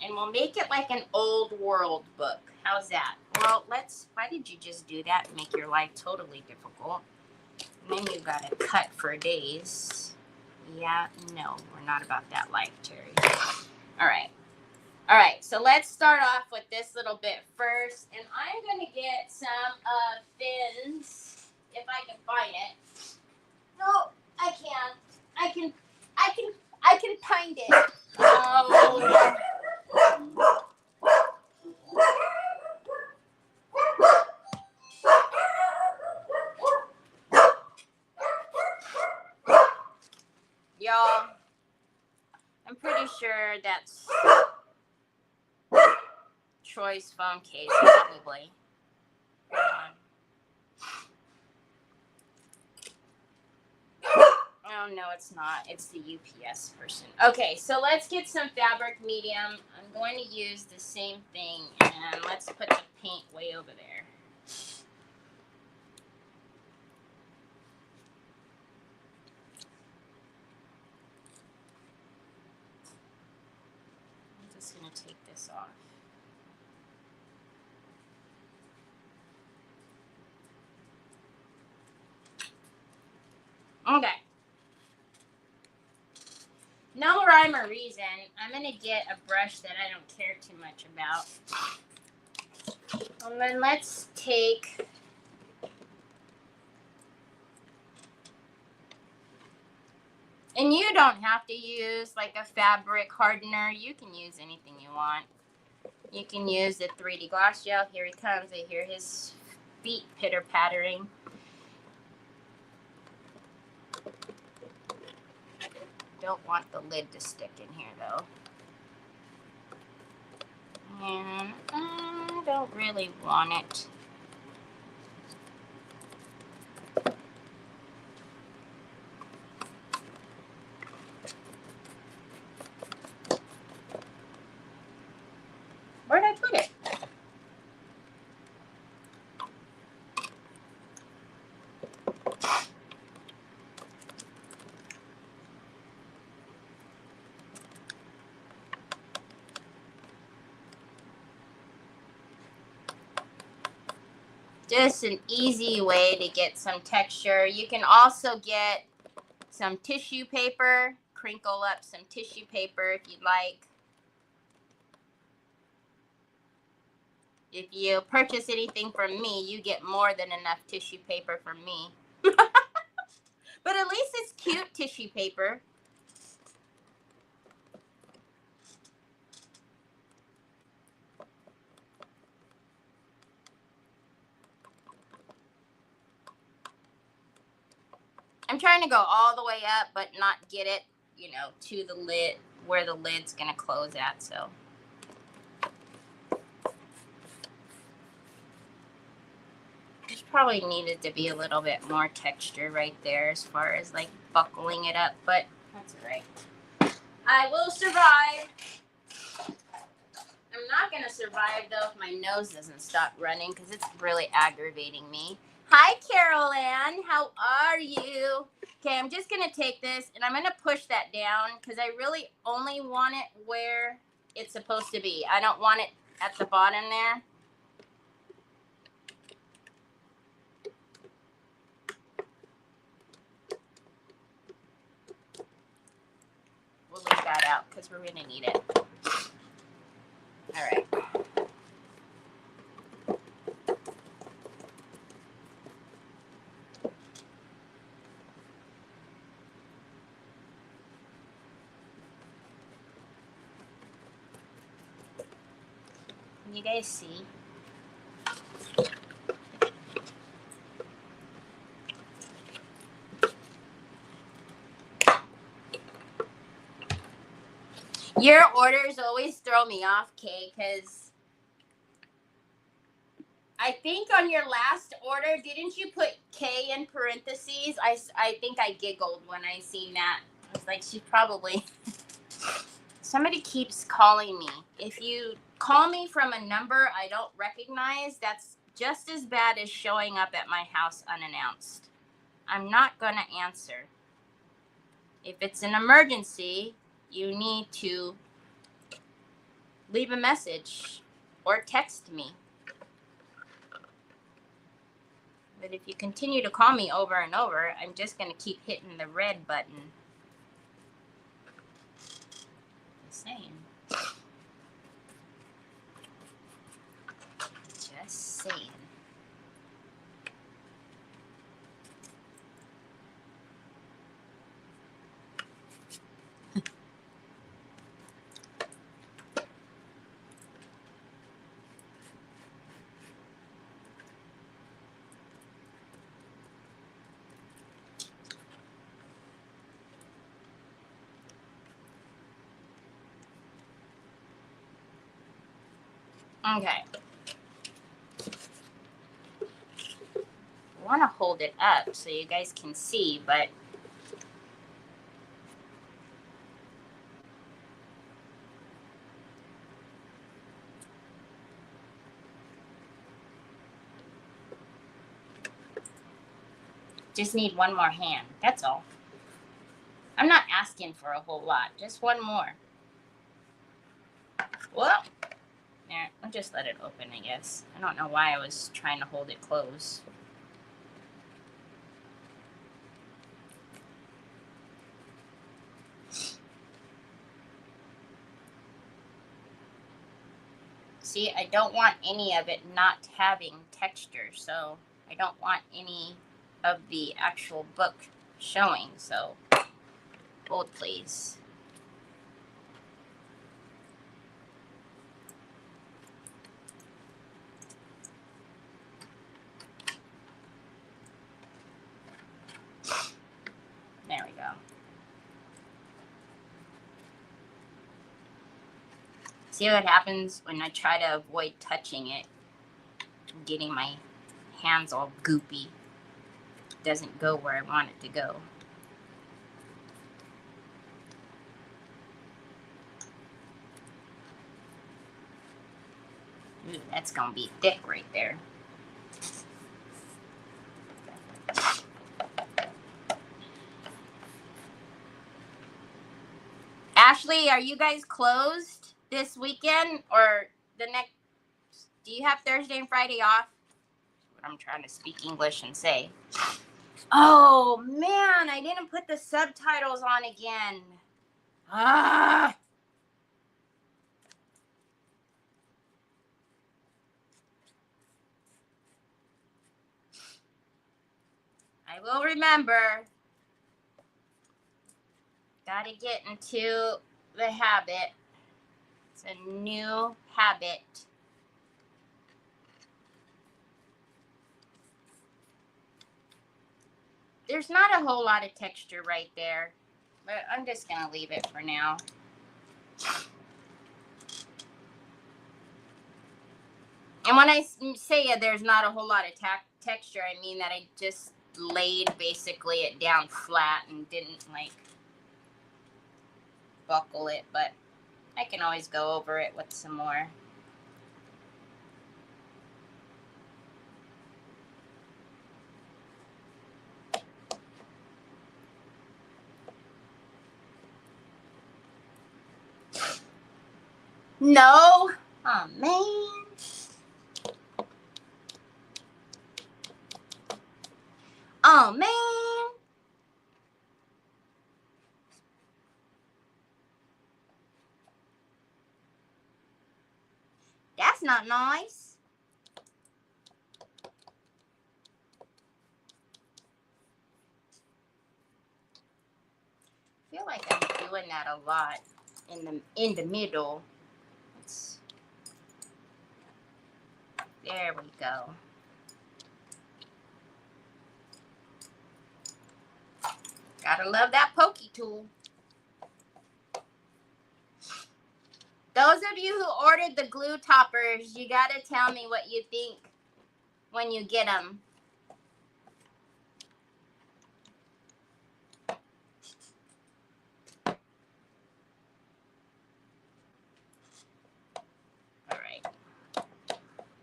And we'll make it like an old world book. How's that? Well, why did you just do that and make your life totally difficult? And then you gotta cut for days. Yeah, no, we're not about that life, Terry. All right, so let's start off with this little bit first. And I'm gonna get some fins, if I can find it. No, I can't. I can find it. Oh. Y'all, I'm pretty sure that's Troy's phone case, probably. Oh, no, it's not. It's the UPS person. Okay, so let's get some fabric medium. I'm going to use the same thing, and let's put the paint way over there. I'm just going to take this off. Okay. No rhyme or reason. I'm going to get a brush that I don't care too much about. And then let's take... And you don't have to use like a fabric hardener. You can use anything you want. You can use the 3D gloss gel. Here he comes. I hear his feet pitter-pattering. Don't want the lid to stick in here though. And I don't really want it. Where'd I put it? Just an easy way to get some texture. You can also get some tissue paper, crinkle up some tissue paper if you'd like. If you purchase anything from me, you get more than enough tissue paper from me. But at least it's cute tissue paper. I'm trying to go all the way up, but not get it, you know, to the lid, where the lid's going to close at, so. There's probably needed to be a little bit more texture right there as far as, like, buckling it up, but that's all right. I will survive. I'm not going to survive, though, if my nose doesn't stop running, because it's really aggravating me. Hi, Carol Ann. How are you? Okay, I'm just going to take this, and I'm going to push that down, because I really only want it where it's supposed to be. I don't want it at the bottom there. We'll leave that out, because we're going to need it. All right. Can you guys see? Your orders always throw me off, Kay, because I think on your last order, didn't you put K in parentheses? I think I giggled when I seen that. I was like, she's probably... Somebody keeps calling me. If you call me from a number I don't recognize, that's just as bad as showing up at my house unannounced. I'm not going to answer. If it's an emergency, you need to leave a message or text me. But if you continue to call me over and over, I'm just going to keep hitting the red button. Just saying. Just saying. Okay. I want to hold it up so you guys can see, but just need one more hand. That's all. I'm not asking for a whole lot. Just one more. Well, there. I'll just let it open, I guess. I don't know why I was trying to hold it closed. See, I don't want any of it not having texture, so I don't want any of the actual book showing, so hold please. There we go. See what happens when I try to avoid touching it, getting my hands all goopy. It doesn't go where I want it to go. Ooh, that's gonna be thick right there. Ashley, are you guys closed this weekend or the next? Do you have Thursday and Friday off? What I'm trying to speak English and say. Oh man, I didn't put the subtitles on again. Ah. I will remember. Gotta get into the habit. It's a new habit. There's not a whole lot of texture right there, but I'm just gonna leave it for now. And when I say there's not a whole lot of texture, I mean that I just laid basically it down flat and didn't like buckle it, but I can always go over it with some more. No. Oh, man. Oh, man. That's not nice. I feel like I'm doing that a lot in the middle. There we go. Gotta love that pokey tool. Those of you who ordered the glue toppers, you gotta tell me what you think when you get them.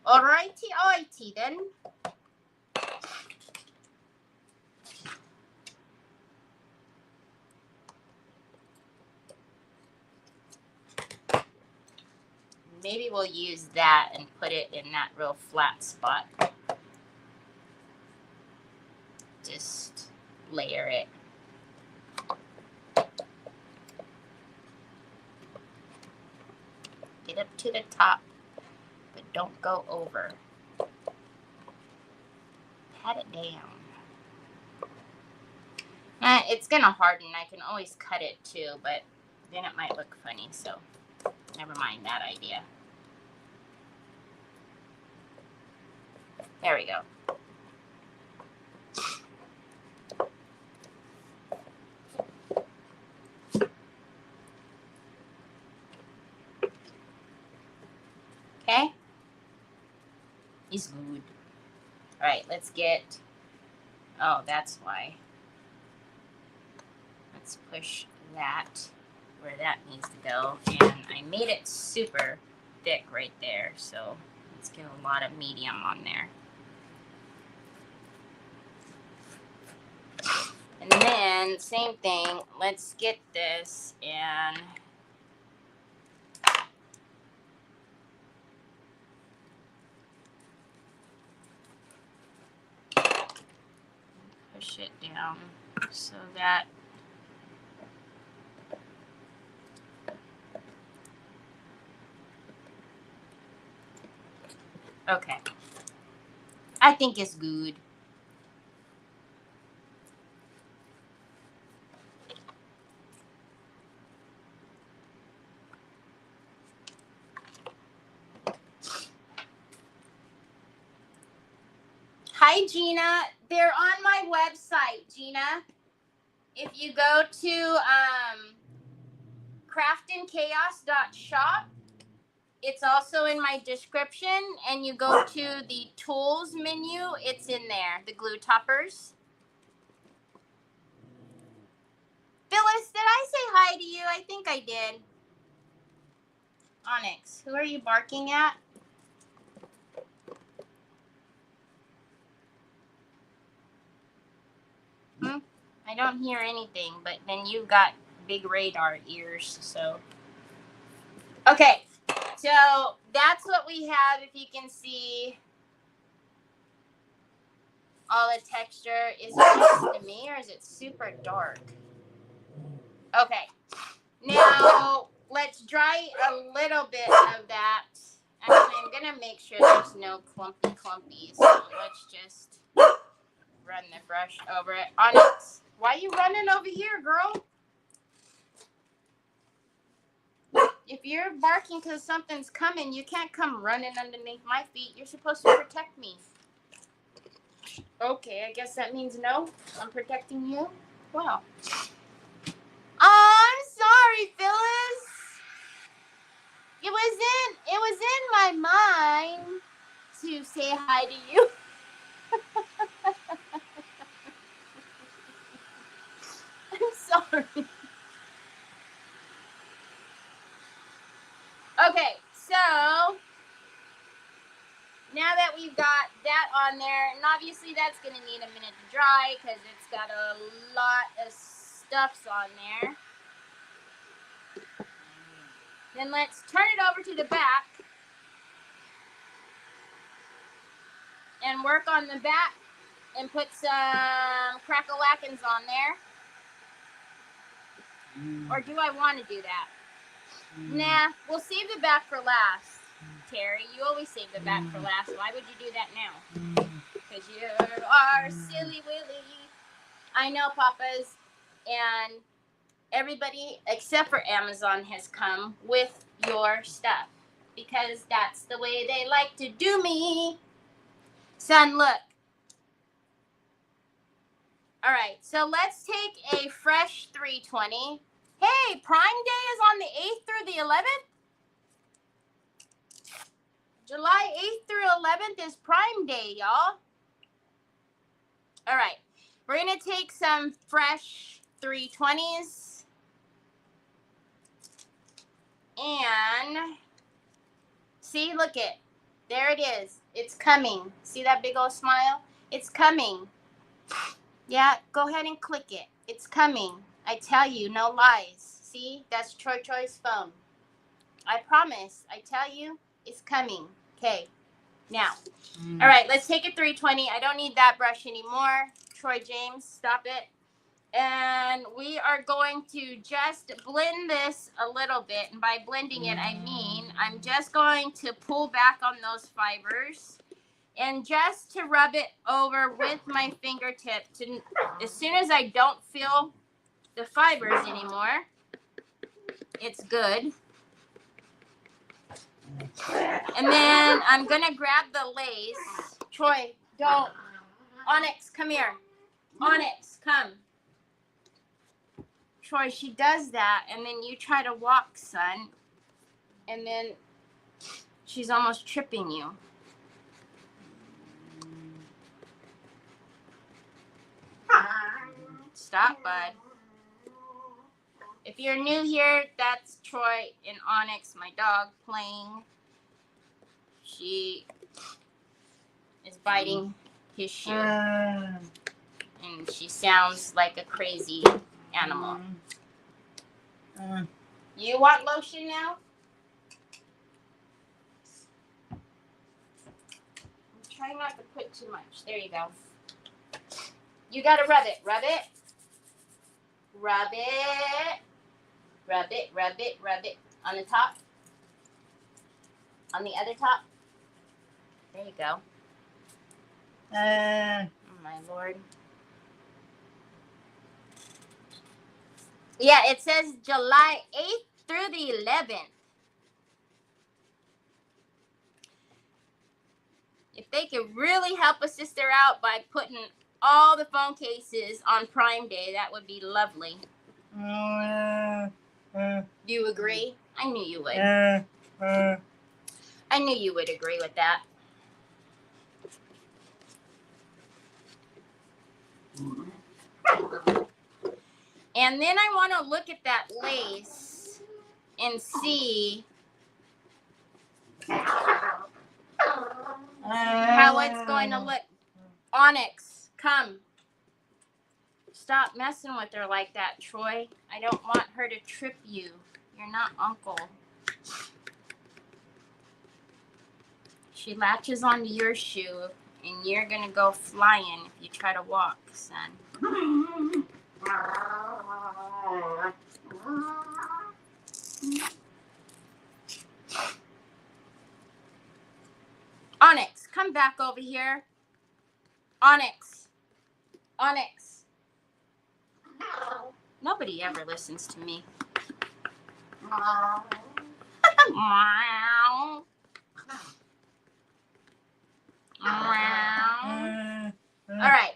Alrighty then. Maybe we'll use that and put it in that real flat spot. Just layer it. Get up to the top, but don't go over. Pat it down. It's gonna harden. I can always cut it too, but then it might look funny, so never mind that idea. There we go. Okay? It's good. Alright, let's get... Oh, that's why. Let's push that where that needs to go. And I made it super thick right there, so let's get a lot of medium on there. And then, same thing, let's get this and push it down so that okay. I think it's good. Hi, Gina. They're on my website, Gina. If you go to craftinchaos.shop, it's also in my description, and you go to the tools menu, it's in there, the glue toppers. Phyllis, did I say hi to you? I think I did. Onyx, who are you barking at? I don't hear anything, but then you've got big radar ears, so. Okay, so that's what we have, if you can see all the texture. Is it just to me, or is it super dark? Okay, now let's dry a little bit of that. Actually, I'm gonna make sure there's no clumpies, so let's just run the brush over it. Onyx, why are you running over here, girl? If you're barking because something's coming, you can't come running underneath my feet. You're supposed to protect me. Okay, I guess that means no. I'm protecting you. Wow. Oh, I'm sorry, Phyllis. It was in my mind to say hi to you. I'm sorry. on there. And obviously that's going to need a minute to dry because it's got a lot of stuffs on there. Then let's turn it over to the back and work on the back and put some crack-a-lackins on there. Or do I want to do that? Nah, we'll save the back for last. Terry, you always save the back for last. Why would you do that now? Because you are silly Willy. I know, Papas. And everybody except for Amazon has come with your stuff. Because that's the way they like to do me. Son, look. All right, so let's take a fresh 320. Hey, Prime Day is on the 8th through the 11th? July 8th through 11th is Prime Day, y'all. All right, we're going to take some fresh 320s. And see, look it. There it is. It's coming. See that big old smile? It's coming. Yeah, go ahead and click it. It's coming. I tell you, no lies. See, that's Troy's phone. I promise. I tell you, it's coming. Okay. Now, all right, let's take a 320. I don't need that brush anymore. Troy James, stop it. And we are going to just blend this a little bit. And by blending it, I mean I'm just going to pull back on those fibers. And just to rub it over with my fingertip, to as soon as I don't feel the fibers anymore, it's good. And then I'm going to grab the lace. Troy, don't. Onyx, come here. Onyx, come. Troy, she does that, and then you try to walk, son. And then she's almost tripping you. Stop, bud. If you're new here, that's Troy and Onyx, my dog, playing. She is biting his shoe. And she sounds like a crazy animal. You want lotion now? I'm trying not to put too much. There you go. You gotta rub it. Rub it. Rub it. Rub it, rub it, rub it. On the top. On the other top. There you go. Oh my Lord. Yeah, it says July 8th through the 11th. If they could really help a sister out by putting all the phone cases on Prime Day, that would be lovely. You agree? I knew you would. I knew you would agree with that. And then I want to look at that lace and see how it's going to look. Onyx, come. Stop messing with her like that, Troy. I don't want her to trip you. You're not Uncle. She latches onto your shoe, and you're going to go flying if you try to walk, son. Onyx, come back over here. Onyx. Onyx. Nobody ever listens to me. Meow. Meow. All right.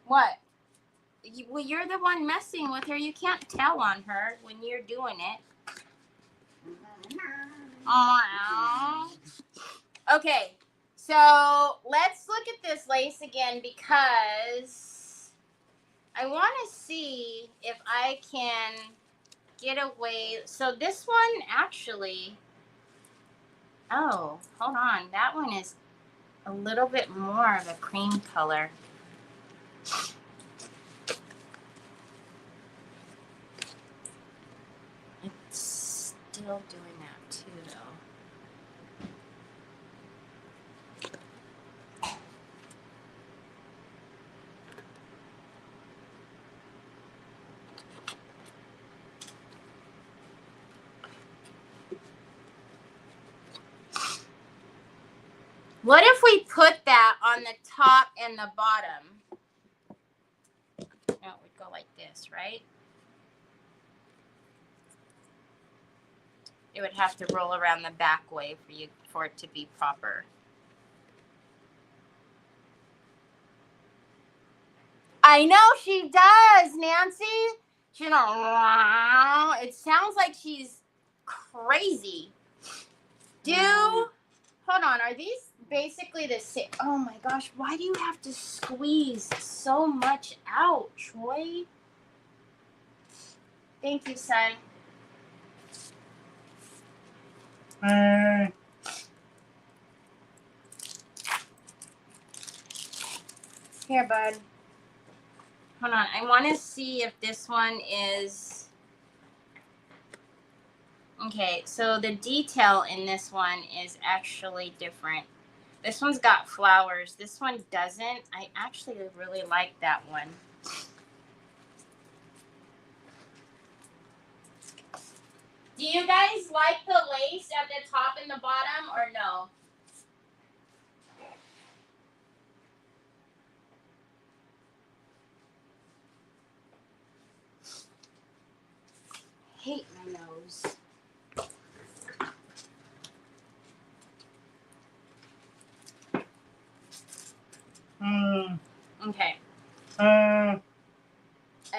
What? Well, you're the one messing with her. You can't tell on her when you're doing it. Okay, so let's look at this lace again because I want to see if I can get away. So this one actually Oh, hold on. That one is a little bit more of a cream color. It's still doing that too, though. What if we put that on the top and the bottom? No, it would go like this, right? It would have to roll around the back way for it to be proper. I know she does, Nancy. She know, it sounds like she's crazy. Hold on, are these basically the same? Oh my gosh, why do you have to squeeze so much out, Troy? Thank you, son. Here, bud. Hold on, I want to see if this one is... Okay, so the detail in this one is actually different. This one's got flowers. This one doesn't. I actually really like that one. Do you guys like the lace at the top and the bottom or no? Hate my nose. Okay. I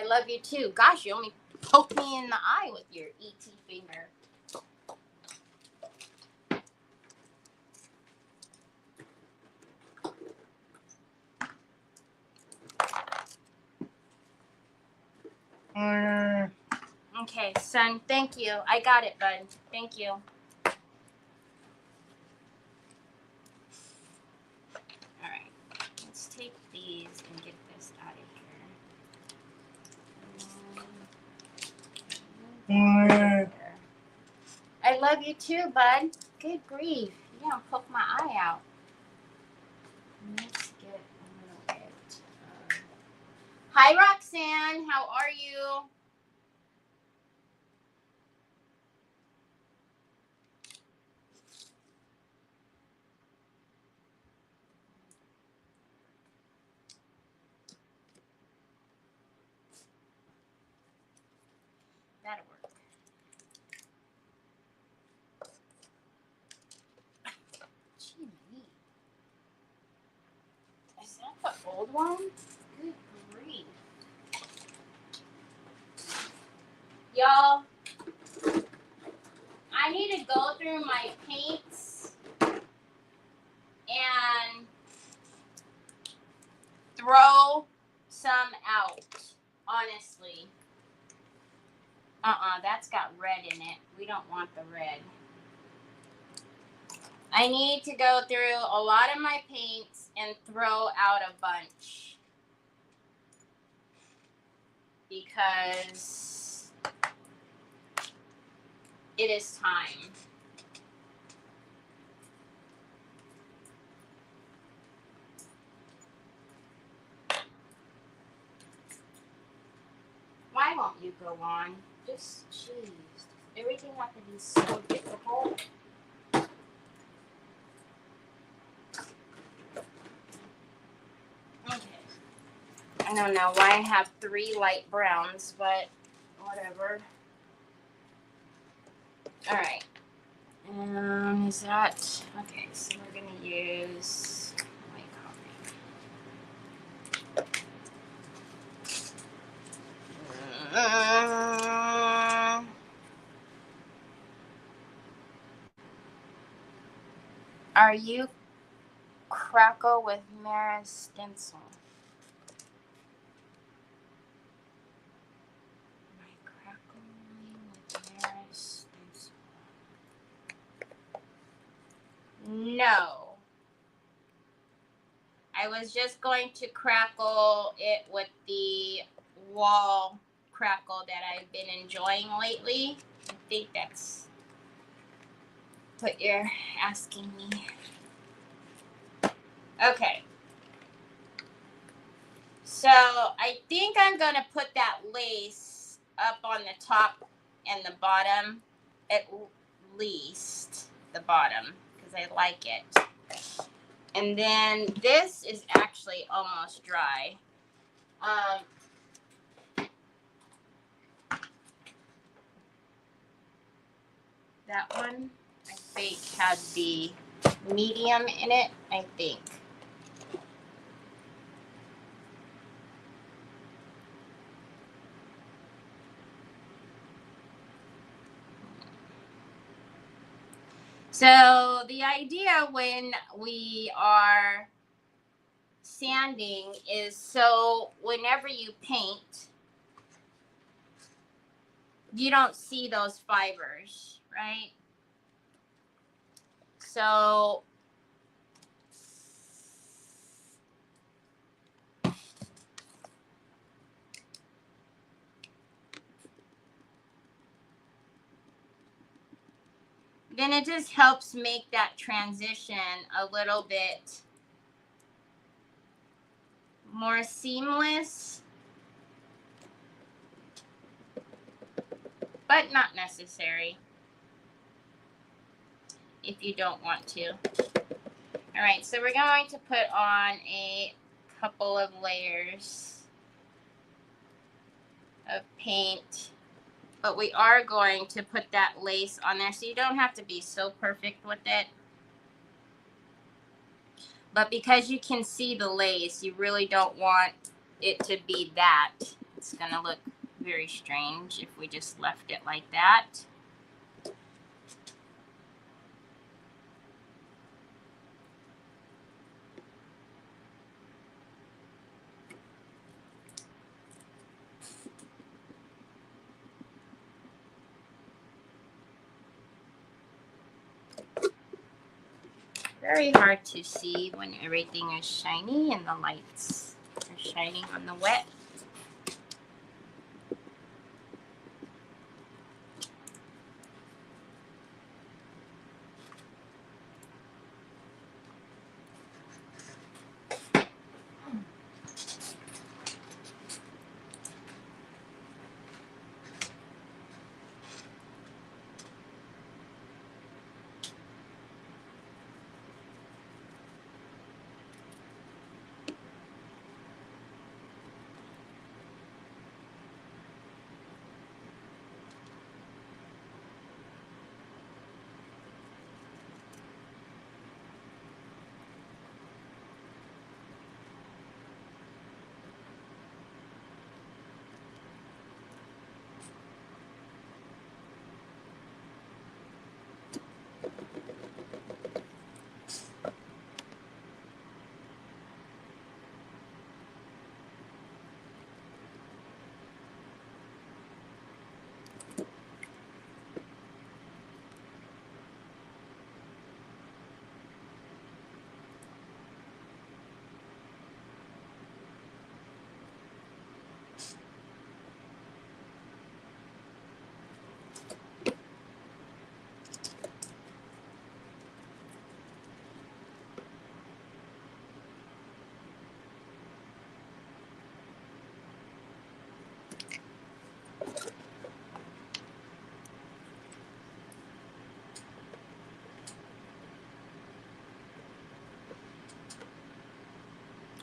love you too. Gosh, you only poked me in the eye with your ET finger. Okay, son, thank you. I got it, bud. Thank you. Alright, let's take these and get this out of here. I love you too, bud. Good grief. You don't poke my eye out. Let's get a little bit. Hi, Roxanne. How are you? That'll work. Gee, is that the old one? Good grief. Y'all, I need to go through my paints and throw some out, honestly. That's got red in it. We don't want the red. I need to go through a lot of my paints and throw out a bunch. Because it is time. Why won't you go on? Just, jeez. Everything has to be so difficult. Okay. I don't know why I have 3 light browns, but whatever. Alright. Is that... Okay, so we're going to use... Are you Crackle with Mara Stencil? Crackling with Mara Stencil. No. I was just going to crackle it with the wall crackle that I've been enjoying lately. I think that's what you're asking me. Okay. So I think I'm going to put that lace up on the top and the bottom, at least the bottom, because I like it. And then this is actually almost dry. That one, I think, had the medium in it, I think. So the idea when we are sanding is so whenever you paint, you don't see those fibers, right? So then it just helps make that transition a little bit more seamless, but not necessary if you don't want to. All right, so we're going to put on a couple of layers of paint, but we are going to put that lace on there, so you don't have to be so perfect with it. But because you can see the lace, you really don't want it to be that. It's gonna look very strange if we just left it like that. Very hard to see when everything is shiny and the lights are shining on the wet.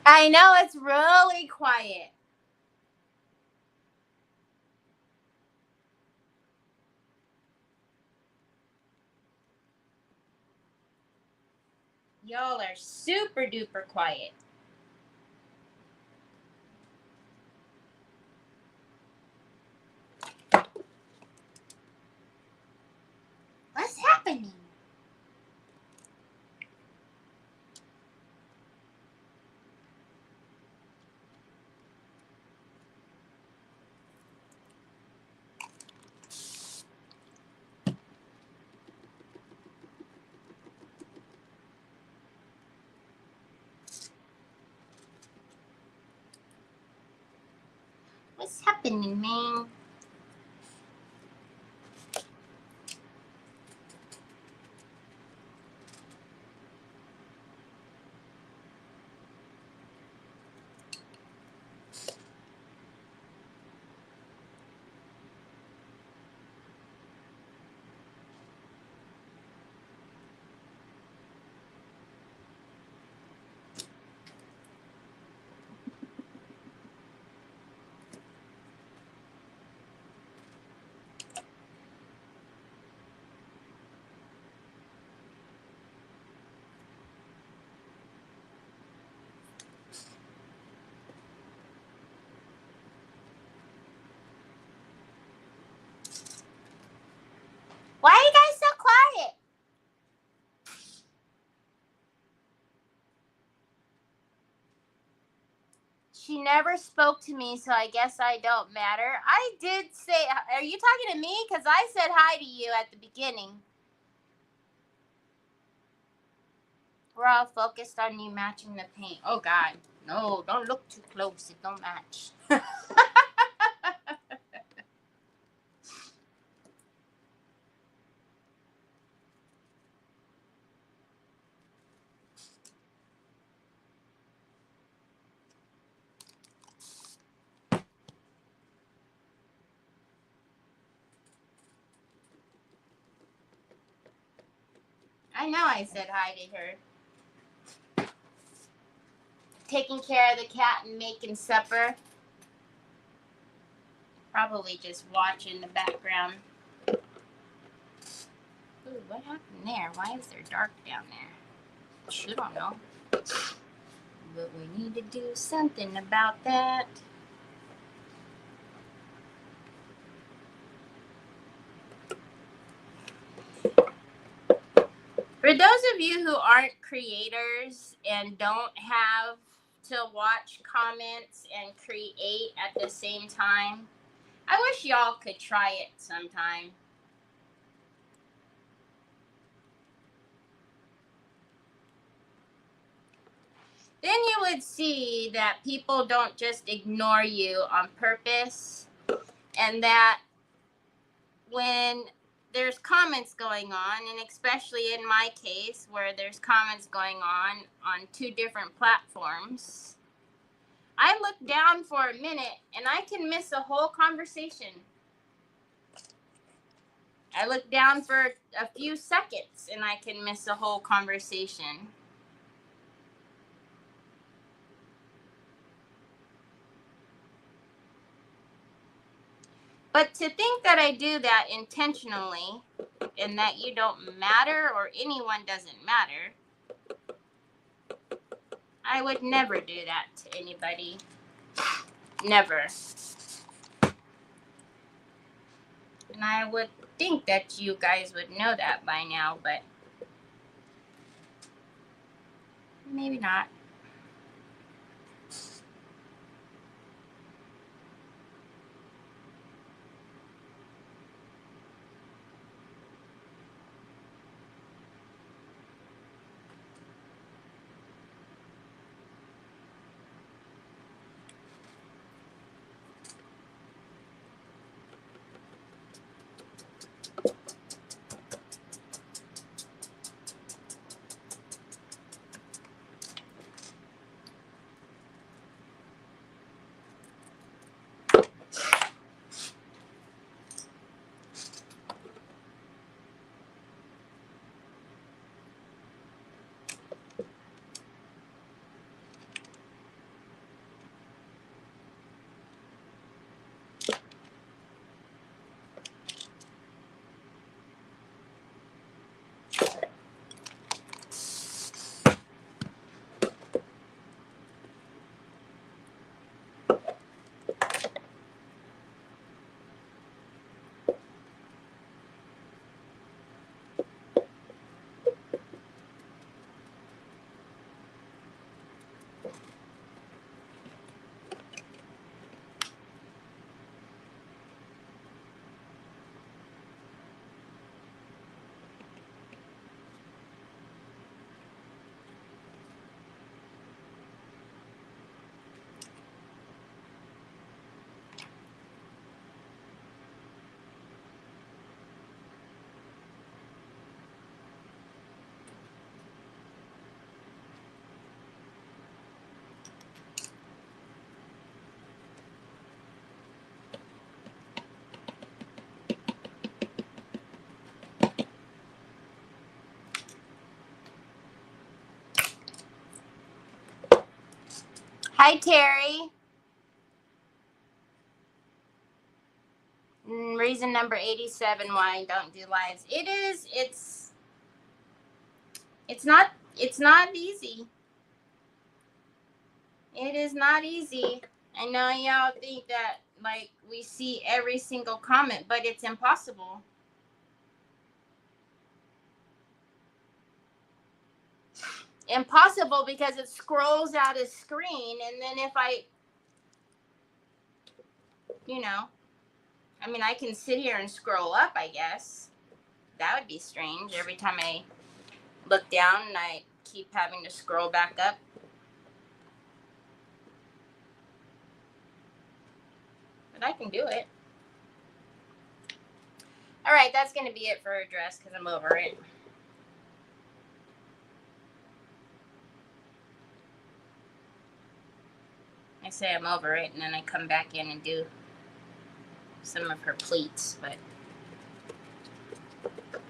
I know, it's really quiet. Y'all are super duper quiet. What's happening? What's happening, man? Why are you guys so quiet? She never spoke to me, so I guess I don't matter. I did say, are you talking to me? Because I said hi to you at the beginning. We're all focused on you matching the paint. Oh, God. No, don't look too close. It don't match. I know I said hi to her. Taking care of the cat and making supper. Probably just watching the background. Ooh, what happened there? Why is there dark down there? Shoot, I don't know. But we need to do something about that. For those of you who aren't creators and don't have to watch comments and create at the same time, I wish y'all could try it sometime. Then you would see that people don't just ignore you on purpose, and that when there's comments going on, and especially in my case where there's comments going on two different platforms, I look down for a minute and I can miss a whole conversation. I look down for a few seconds and I can miss a whole conversation. But to think that I do that intentionally and that you don't matter or anyone doesn't matter, I would never do that to anybody. Never. And I would think that you guys would know that by now, but maybe not. Hi, Terry. Reason number 87 why I don't do lives. It's not easy. It is not easy. I know y'all think that like we see every single comment, but it's impossible. Impossible because it scrolls out a screen, and then if I, I mean, I can sit here and scroll up, I guess. That would be strange. Every time I look down and I keep having to scroll back up. But I can do it. All right, that's going to be it for her dress because I'm over it. I say I'm over it, and then I come back in and do some of her pleats, but,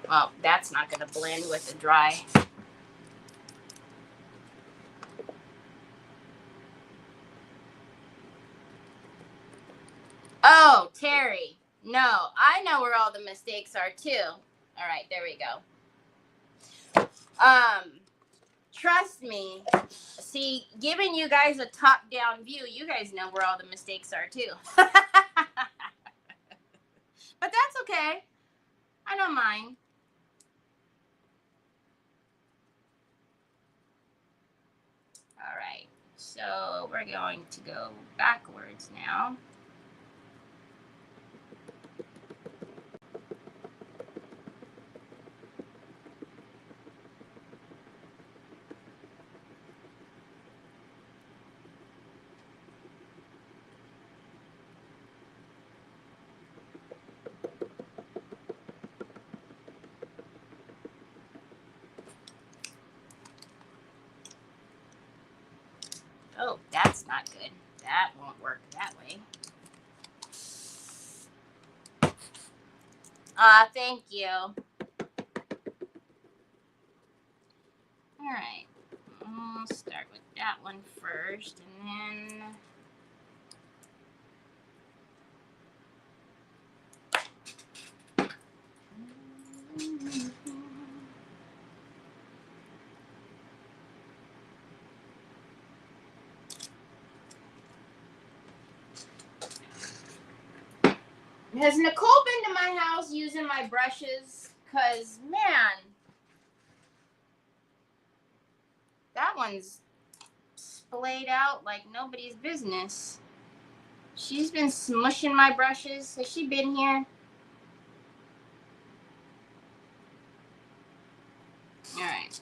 well, that's not going to blend with the dry. Oh, Terry. No, I know where all the mistakes are, too. All right, there we go. Trust me. See, giving you guys a top-down view, you guys know where all the mistakes are, too. But that's okay. I don't mind. All right, so we're going to go backwards now. Oh, that's not good. That won't work that way. Thank you. All right. I'll start with that one first, and then... Has Nicole been to my house using my brushes? Because, man, that one's splayed out like nobody's business. She's been smushing my brushes. Has she been here? All right.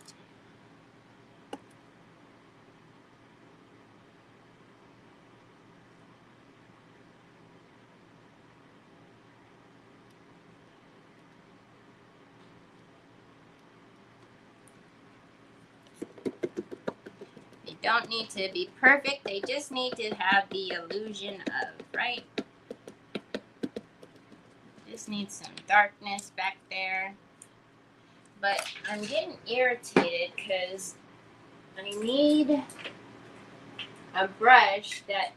They don't need to be perfect. They just need to have the illusion of, right? Just need some darkness back there. But I'm getting irritated because I need a brush that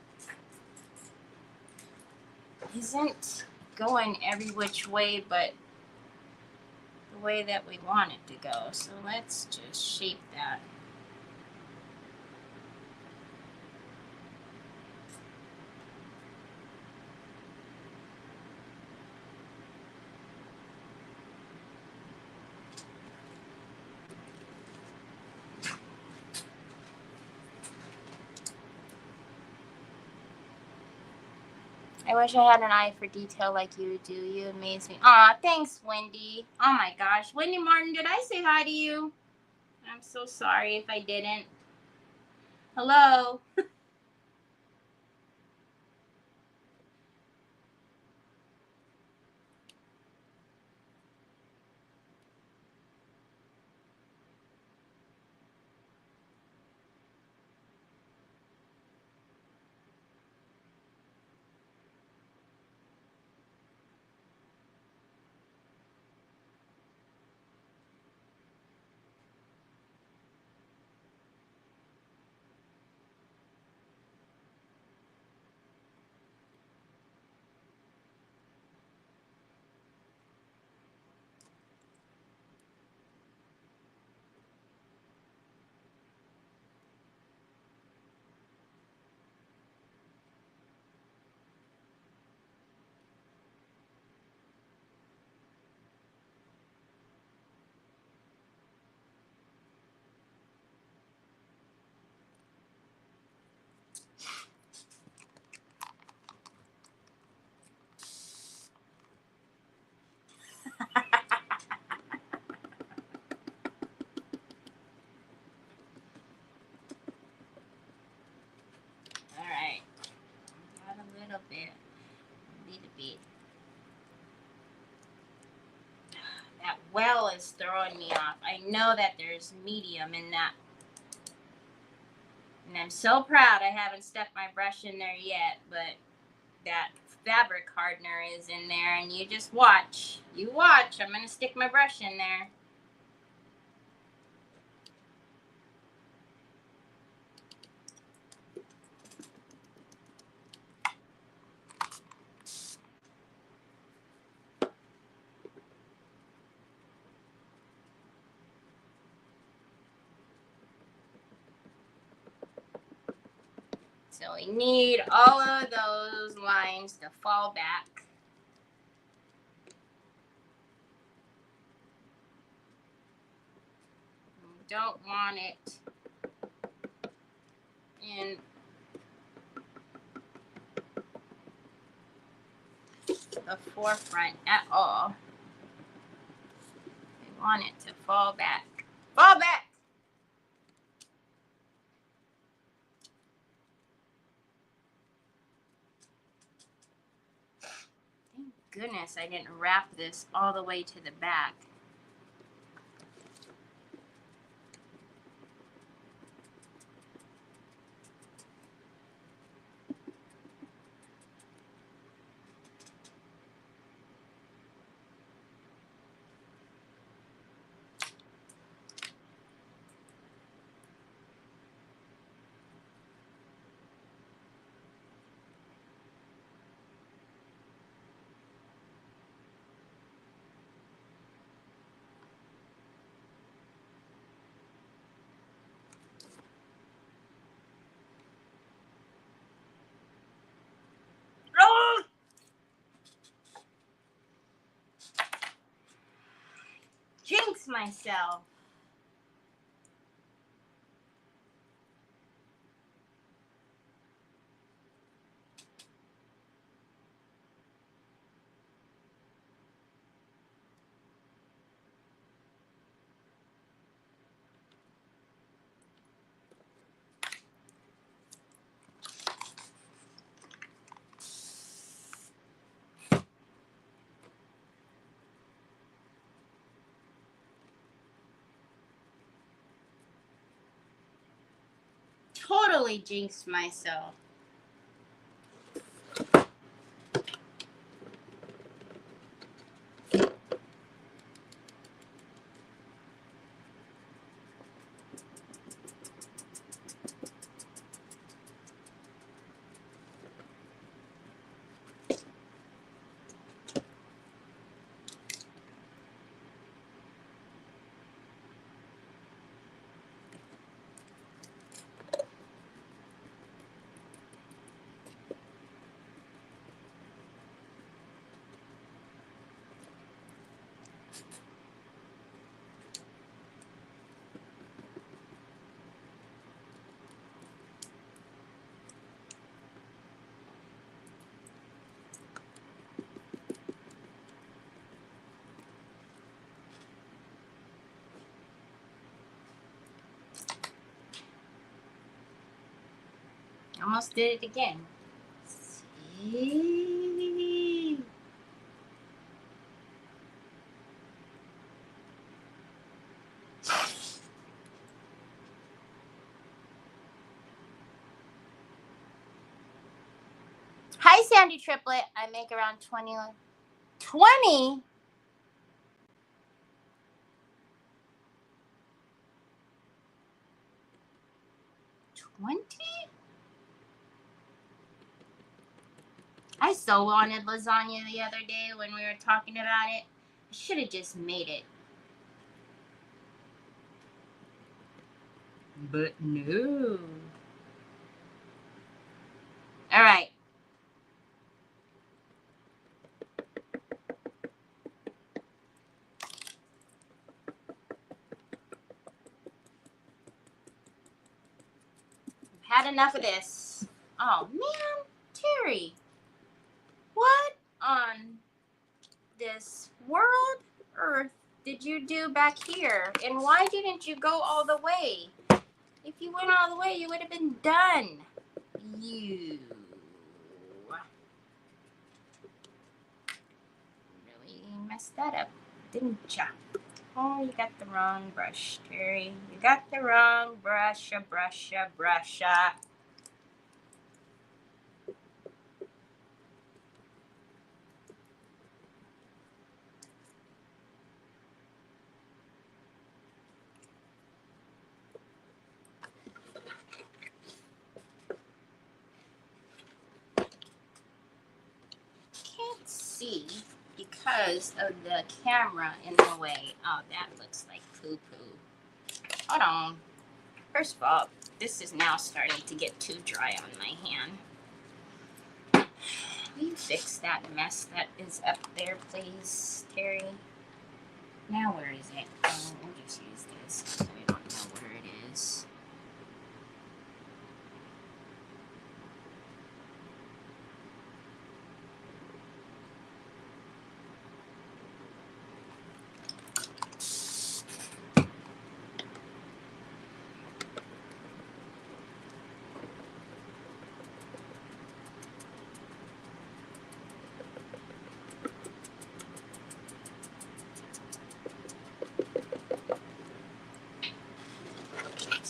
isn't going every which way but the way that we want it to go. So let's just shape that. I wish I had an eye for detail like you do. You amaze me. Aw, thanks, Wendy. Oh my gosh. Wendy Martin, did I say hi to you? I'm so sorry if I didn't. Hello? stupid. That well is throwing me off. I know that there's medium in that. And I'm so proud I haven't stuck my brush in there yet, but that fabric hardener is in there, and you just watch. You watch. I'm going to stick my brush in there. So we need all of those lines to fall back. We don't want it in the forefront at all. We want it to fall back. Fall back! Thank goodness I didn't wrap this all the way to the back. Oh! Jinx myself. Totally jinxed myself. Almost did it again. See? Hi, Sandy Triplet. I make around 20. 20? I so wanted lasagna the other day when we were talking about it. I should have just made it. But no. All right. I've had enough of this. Oh, man. Terry. What on this world earth did you do back here? And why didn't you go all the way? If you went all the way, you would have been done. You. messed that up, didn't ya? Oh, you got the wrong brush, Terry. You got the wrong brush, brush. Can't see because of the camera in the way. Oh, that looks like poo-poo. Hold on. First of all, this is now starting to get too dry on my hand. Will you fix that mess that is up there, please, Terry? Now where is it? Oh, we'll just use this. We don't know where it is.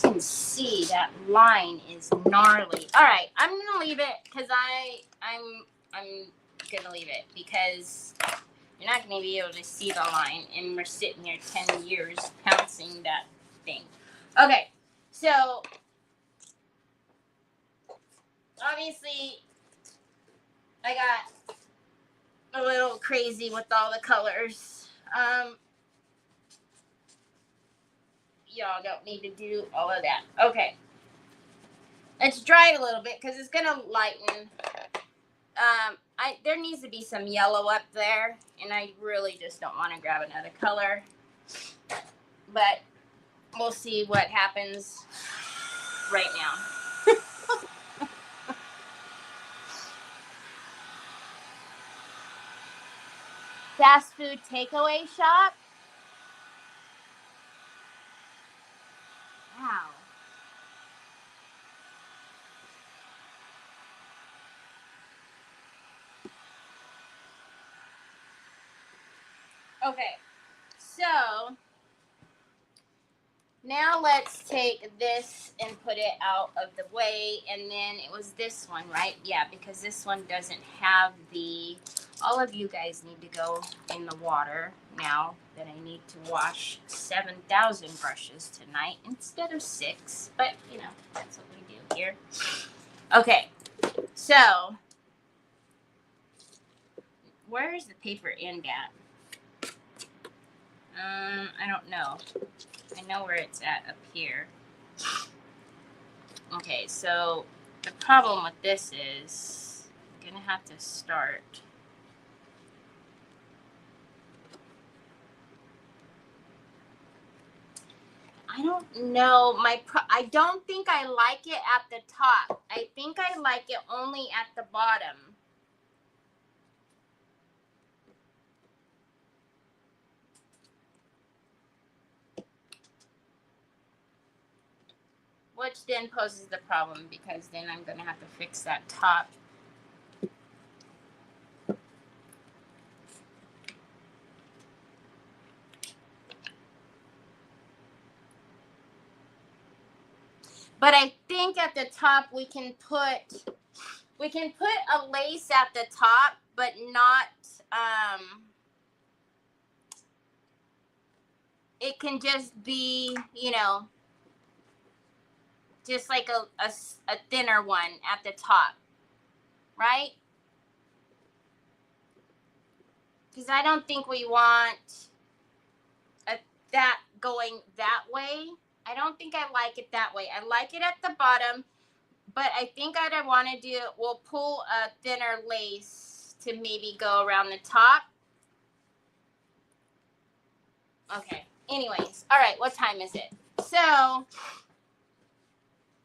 You can see that line is gnarly. All right, I'm gonna leave it because I'm gonna leave it because you're not gonna be able to see the line, and we're sitting here 10 years pouncing that thing. Okay, so obviously I got a little crazy with all the colors. Y'all don't need to do all of that. Okay. Let's dry it a little bit because it's gonna lighten. There needs to be some yellow up there, and I really just don't want to grab another color. But we'll see what happens right now. Fast food takeaway shop. Wow. Okay, so now let's take this and put it out of the way, and then it was this one, right? Yeah, because this one doesn't have the, all of you guys need to go in the water now that I need to wash 7,000 brushes tonight instead of 6, but you know, that's what we do here. Okay, so where is the paper end at? I don't know. I know where it's at up here. Okay, so the problem with this is I'm gonna have to start. I don't know. I don't think I like it at the top. I think I like it only at the bottom. Which then poses the problem because then I'm gonna have to fix that top. But I think at the top we can put a lace at the top, but not it can just be, you know, just like a thinner one at the top, right? Because I don't think we want that going that way. I don't think I like it that way. I like it at the bottom, but I think I want to do, we'll pull a thinner lace to maybe go around the top. Okay. Anyways, all right, what time is it? So,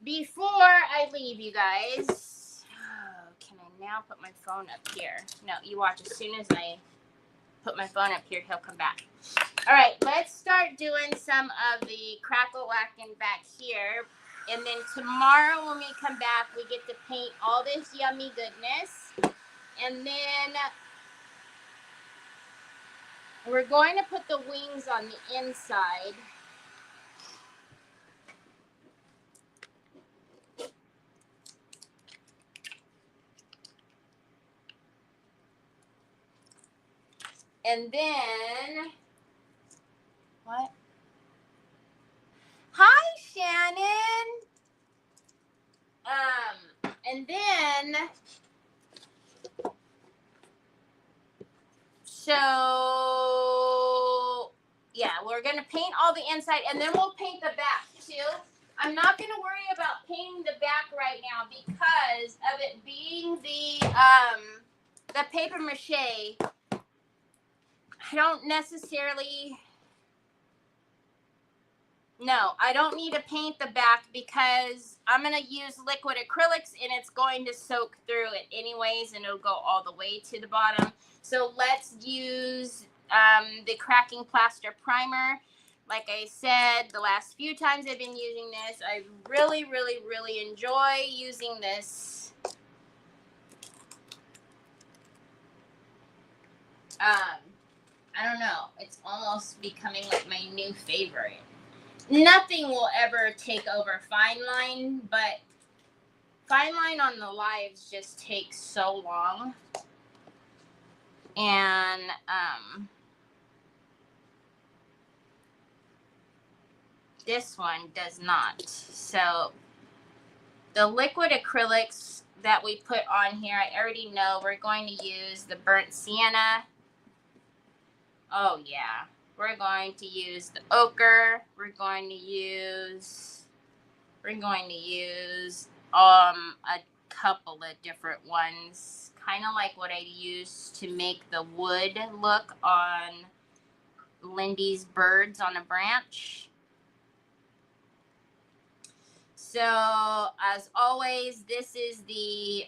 before I leave you guys, can I now put my phone up here? No, you watch. As soon as I put my phone up here, he'll come back. All right, let's start doing some of the crackle-whacking back here. And then tomorrow when we come back, we get to paint all this yummy goodness. And then We're going to put the wings on the inside. And then, what? Hi, Shannon. And then, so, yeah, we're going to paint all the inside, and then we'll paint the back, too. I'm not going to worry about painting the back right now because of it being the paper mache. I don't necessarily... No, I don't need to paint the back because I'm going to use liquid acrylics and it's going to soak through it anyways and it'll go all the way to the bottom. So let's use the cracking plaster primer. Like I said, the last few times I've been using this, I really, really, really enjoy using this. I don't know. It's almost becoming like my new favorite. Nothing will ever take over fine line, but fine line on the lives just takes so long. And this one does not. So the liquid acrylics that we put on here, I already know we're going to use the burnt sienna. Oh yeah. We're going to use the ochre. We're going to use a couple of different ones, kind of like what I used to make the wood look on Lindy's birds on a branch. So as always, this is the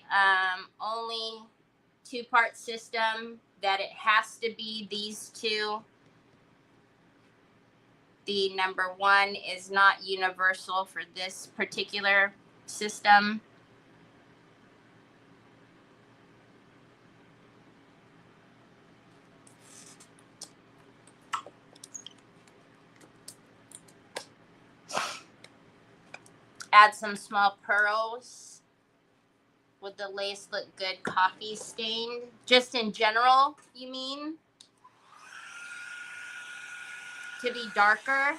only two-part system that it has to be these two. The number one is not universal for this particular system. Add some small pearls. Would the lace look good coffee stained? Just in general, you mean? To be darker?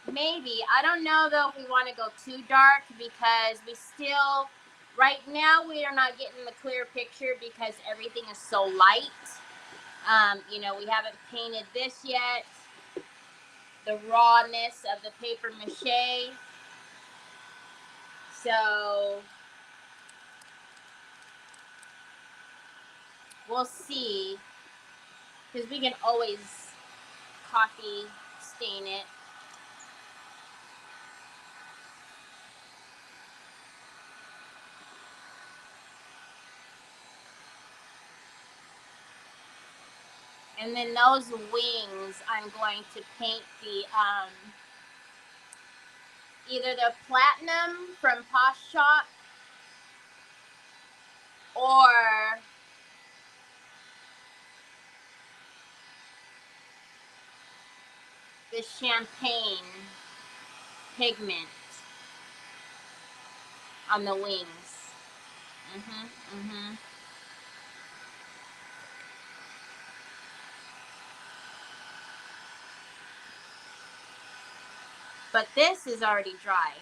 Maybe. I don't know though if we want to go too dark because we still, right now we are not getting the clear picture because everything is so light. You know, we haven't painted this yet. The rawness of the paper mache. So we'll see. Because we can always coffee stain it. And then those wings, I'm going to paint the, either the platinum from Posh Shop or the champagne pigment on the wings. But this is already dry.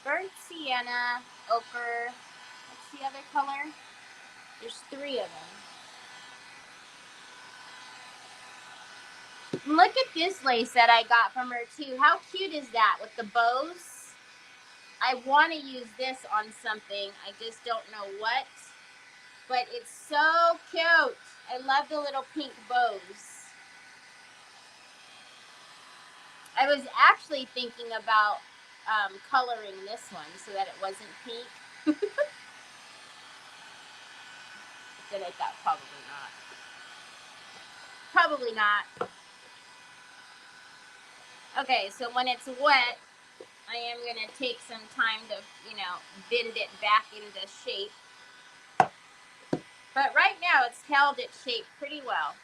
Burnt sienna, ochre. What's the other color? There's 3 of them. Look at this lace that I got from her too. How cute is that with the bows? I want to use this on something. I just don't know what. But it's so cute. I love the little pink bows. I was actually thinking about coloring this one so that it wasn't pink. Then I thought probably not. Probably not. Okay, so when it's wet, I am going to take some time to, bend it back into shape. But right now, it's held its shape pretty well.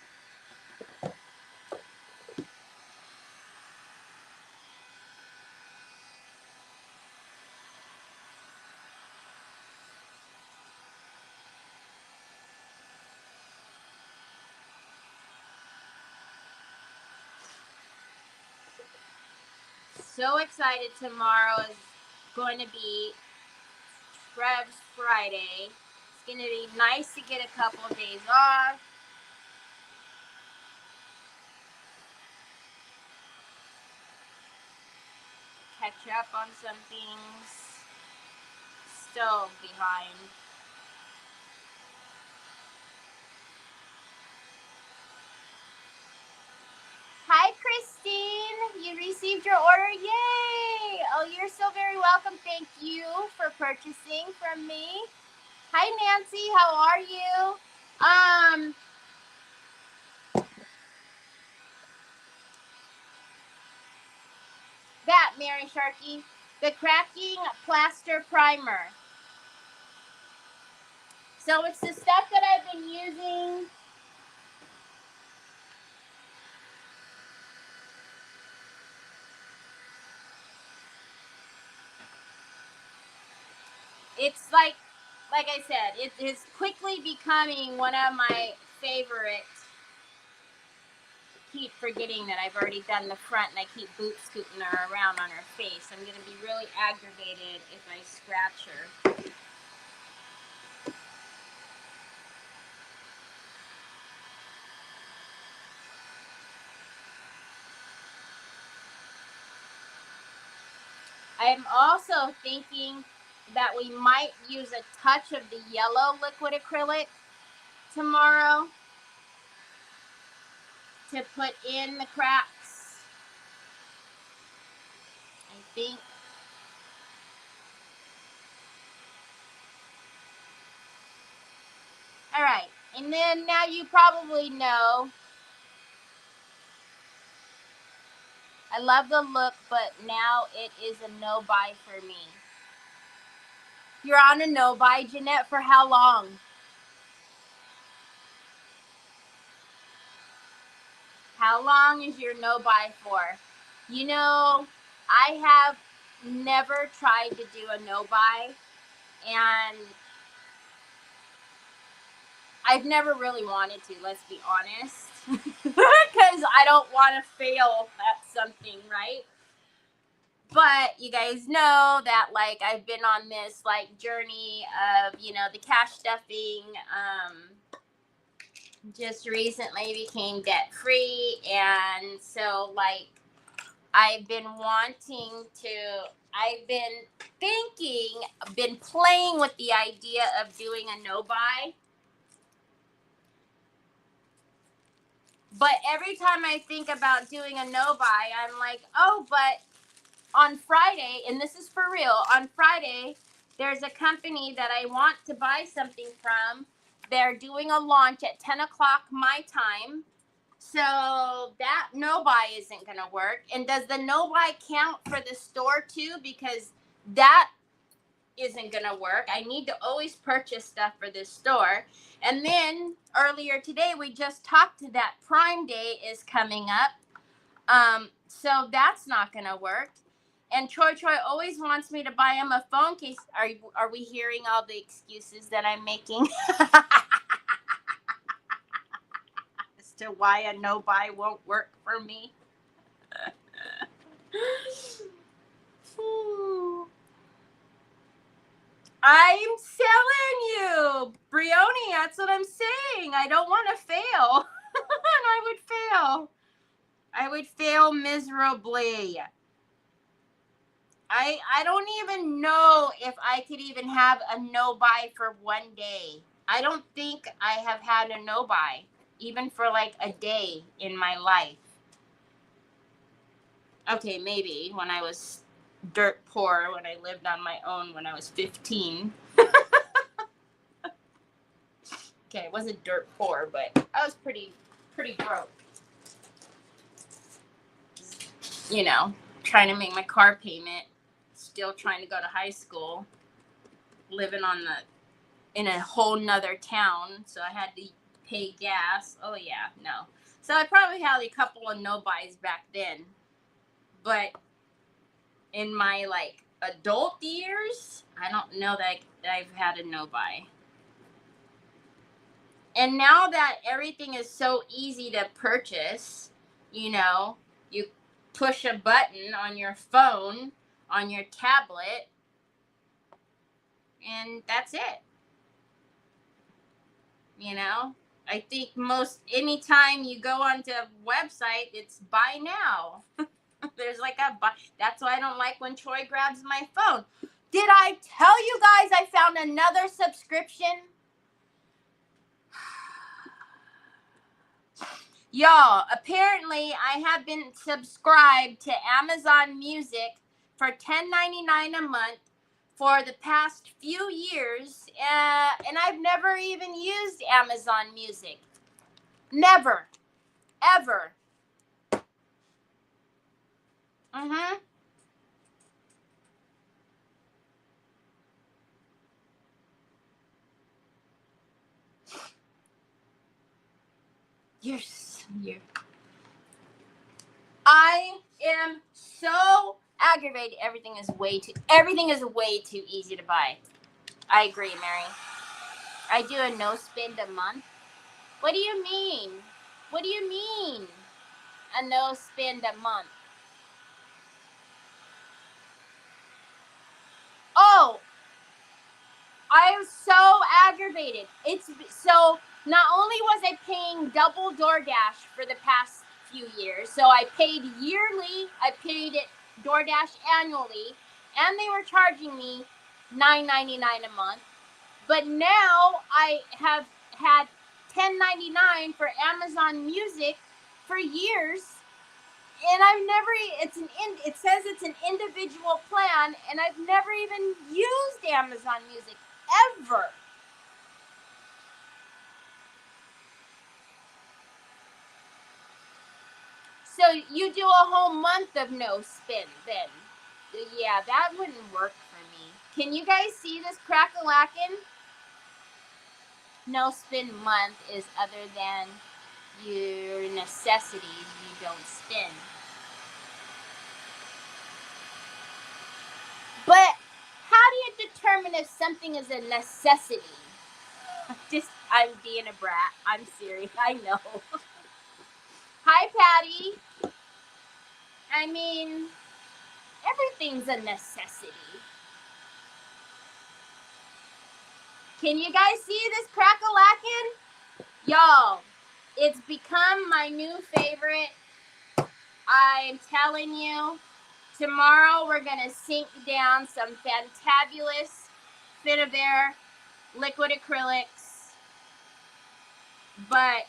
So excited. Tomorrow is going to be Trev's Friday. It's going to be nice to get a couple of days off. Catch up on some things. Still behind. Hi, Christine. You received your order. Yay! Oh, you're so very welcome. Thank you for purchasing from me. Hi, Nancy. How are you? That, Mary Sharkey, the cracking plaster primer. So it's the stuff that I've been using. It's like I said, it is quickly becoming one of my favorites. Keep forgetting that I've already done the front and I keep boot scooting her around on her face. I'm going to be really aggravated if I scratch her. I am also thinking that we might use a touch of the yellow liquid acrylic tomorrow to put in the cracks. I think. All right. And then now you probably know I love the look, but now it is a no buy for me. You're on a no buy, Jeanette, for how long? How long is your no buy for? You know, I have never tried to do a no buy, and I've never really wanted to, let's be honest, because I don't want to fail at something, right? But you guys know that, like, I've been on this, like, journey of, the cash stuffing. Just recently became debt free, and so, like, I've been playing with the idea of doing a no buy. But every time I think about doing a no buy, I'm like, oh, but on Friday, and this is for real, on Friday, there's a company that I want to buy something from. They're doing a launch at 10 o'clock my time. So that no buy isn't going to work. And does the no buy count for the store too? Because that isn't going to work. I need to always purchase stuff for this store. And then earlier today, we just talked to that Prime Day is coming up. So that's not going to work. And Troy always wants me to buy him a phone case. Are we hearing all the excuses that I'm making? As to why a no buy won't work for me. I'm selling you, Brioni. That's what I'm saying. I don't want to fail. And I would fail miserably. I don't even know if I could even have a no buy for one day. I don't think I have had a no buy even for like a day in my life. Okay, maybe when I was dirt poor, when I lived on my own when I was 15. Okay, I wasn't dirt poor, but I was pretty broke. you know, trying to make my car payment, still trying to go to high school, living in a whole nother town, so I had to pay gas. Oh yeah, no. So I probably had a couple of no-buys back then, but in my like adult years, I don't know that I've had a no-buy. And now that everything is so easy to purchase, you know, you push a button on your phone, on your tablet, and that's it. You know, I think anytime you go onto a website, it's buy now. There's like a buy. That's why I don't like when Troy grabs my phone. Did I tell you guys I found another subscription? Y'all, apparently I have been subscribed to Amazon Music for $10.99 a month for the past few years, and I've never even used Amazon Music. Never. Ever. Mm-hmm. You're. I am so aggravated. Everything is way too easy to buy. I agree, Mary. I do a no spend a month. What do you mean? What do you mean? A no spend a month? Oh, I am so aggravated. It's so not only was I paying double DoorDash for the past few years, so I paid yearly, I paid it DoorDash annually, and they were charging me $9.99 a month. But now I have had $10.99 for Amazon Music for years, and I've never. It says it's an individual plan, and I've never even used Amazon Music ever. So you do a whole month of no spin then? Yeah, that wouldn't work for me. Can you guys see this crack-a-lackin'? No spin month is other than your necessities you don't spend. But how do you determine if something is a necessity? I'm being a brat. I'm serious. I know. Hi, Patty. I mean, everything's a necessity. Can you guys see this crack-a-lackin'? Y'all, it's become my new favorite. I'm telling you, tomorrow we're going to sink down some fantabulous Finnabair liquid acrylics. But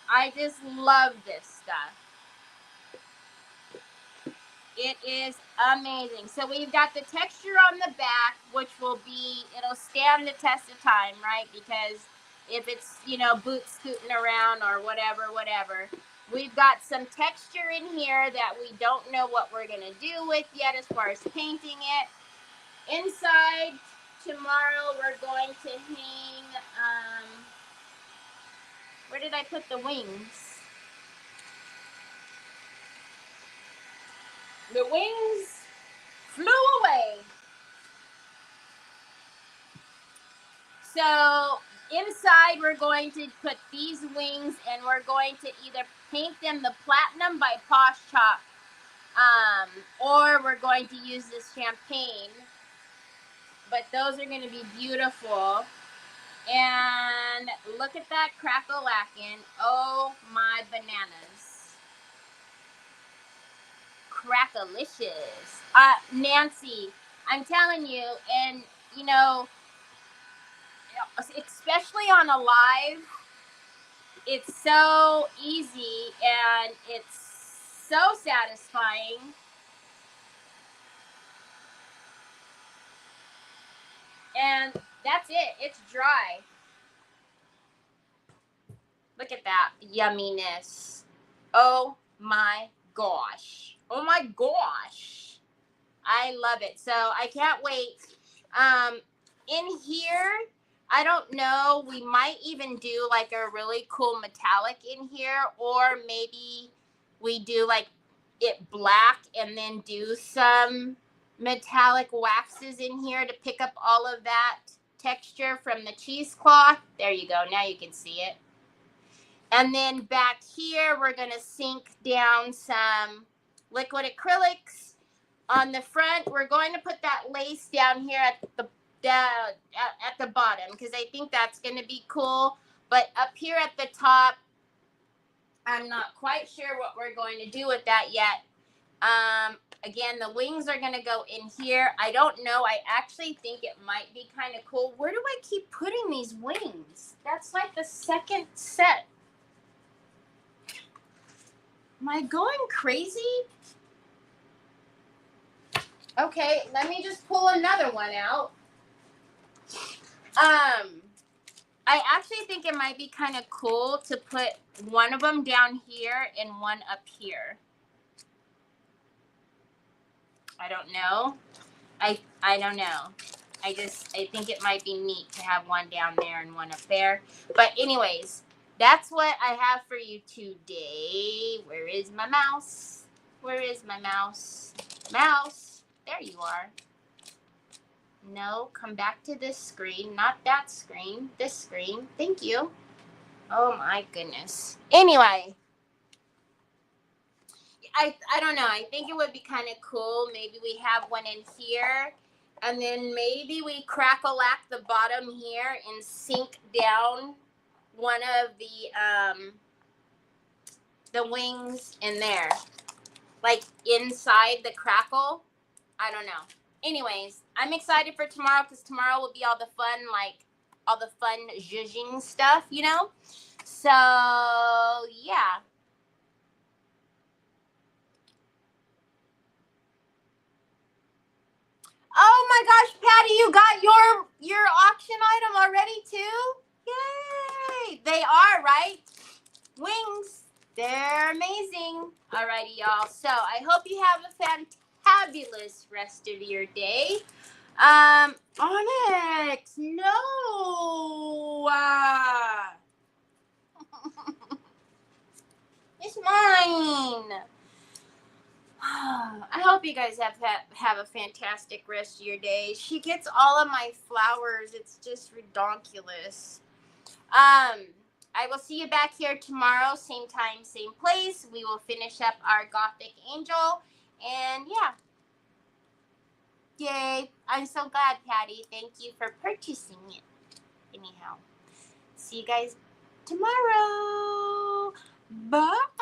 I just love this stuff. It is amazing. So we've got the texture on the back, which it'll stand the test of time, right? Because if it's, boots scooting around or whatever. We've got some texture in here that we don't know what we're going to do with yet as far as painting it. Inside, tomorrow we're going to hang, where did I put the wings? The wings flew away. So inside we're going to put these wings, and we're going to either paint them the platinum by Posh Chop, or we're going to use this champagne. But those are going to be beautiful. And look at that crack-a-lackin'. Oh my bananas. Crack-a-licious. Nancy, I'm telling you, and especially on a live, it's so easy and it's so satisfying. And that's it. It's dry. Look at that yumminess. Oh my gosh. Oh my gosh. I love it. So I can't wait. In here, I don't know. We might even do like a really cool metallic in here, or maybe we do like it black and then do some metallic waxes in here to pick up all of that texture from the cheesecloth. There you go. Now you can see it. And then back here, we're going to sink down some liquid acrylics. On the front, we're going to put that lace down here at the bottom because I think that's going to be cool. But up here at the top, I'm not quite sure what we're going to do with that yet. Again, the wings are going to go in here. I don't know. I actually think it might be kind of cool. Where do I keep putting these wings? That's like the second set. Am I going crazy? Okay, let me just pull another one out. I actually think it might be kind of cool to put one of them down here and one up here. I don't know. I don't know. I think it might be neat to have one down there and one up there. But anyways, that's what I have for you today. Where is my mouse? Where is my mouse? Mouse, there you are. No, come back to this screen, not that screen, this screen. Thank you. Oh my goodness. Anyway, I don't know. I think it would be kind of cool. Maybe we have one in here, and then maybe we crack-a-lack the bottom here and sink down one of the wings in there, like inside the crackle. I don't know. Anyways, I'm excited for tomorrow because tomorrow will be all the fun, zhuzhing stuff, you know? So, yeah. Oh my gosh, Patty, you got your auction item already too? Yay! They are, right? Wings. They're amazing. Alrighty, y'all. So, I hope you have a fabulous rest of your day. Onyx, no. It's mine. I hope you guys have a fantastic rest of your day. She gets all of my flowers. It's just redonkulous. I will see you back here tomorrow, same time, same place. We will finish up our Gothic Angel. And yeah. Yay. I'm so glad, Patty. Thank you for purchasing it. Anyhow, see you guys tomorrow. Bye.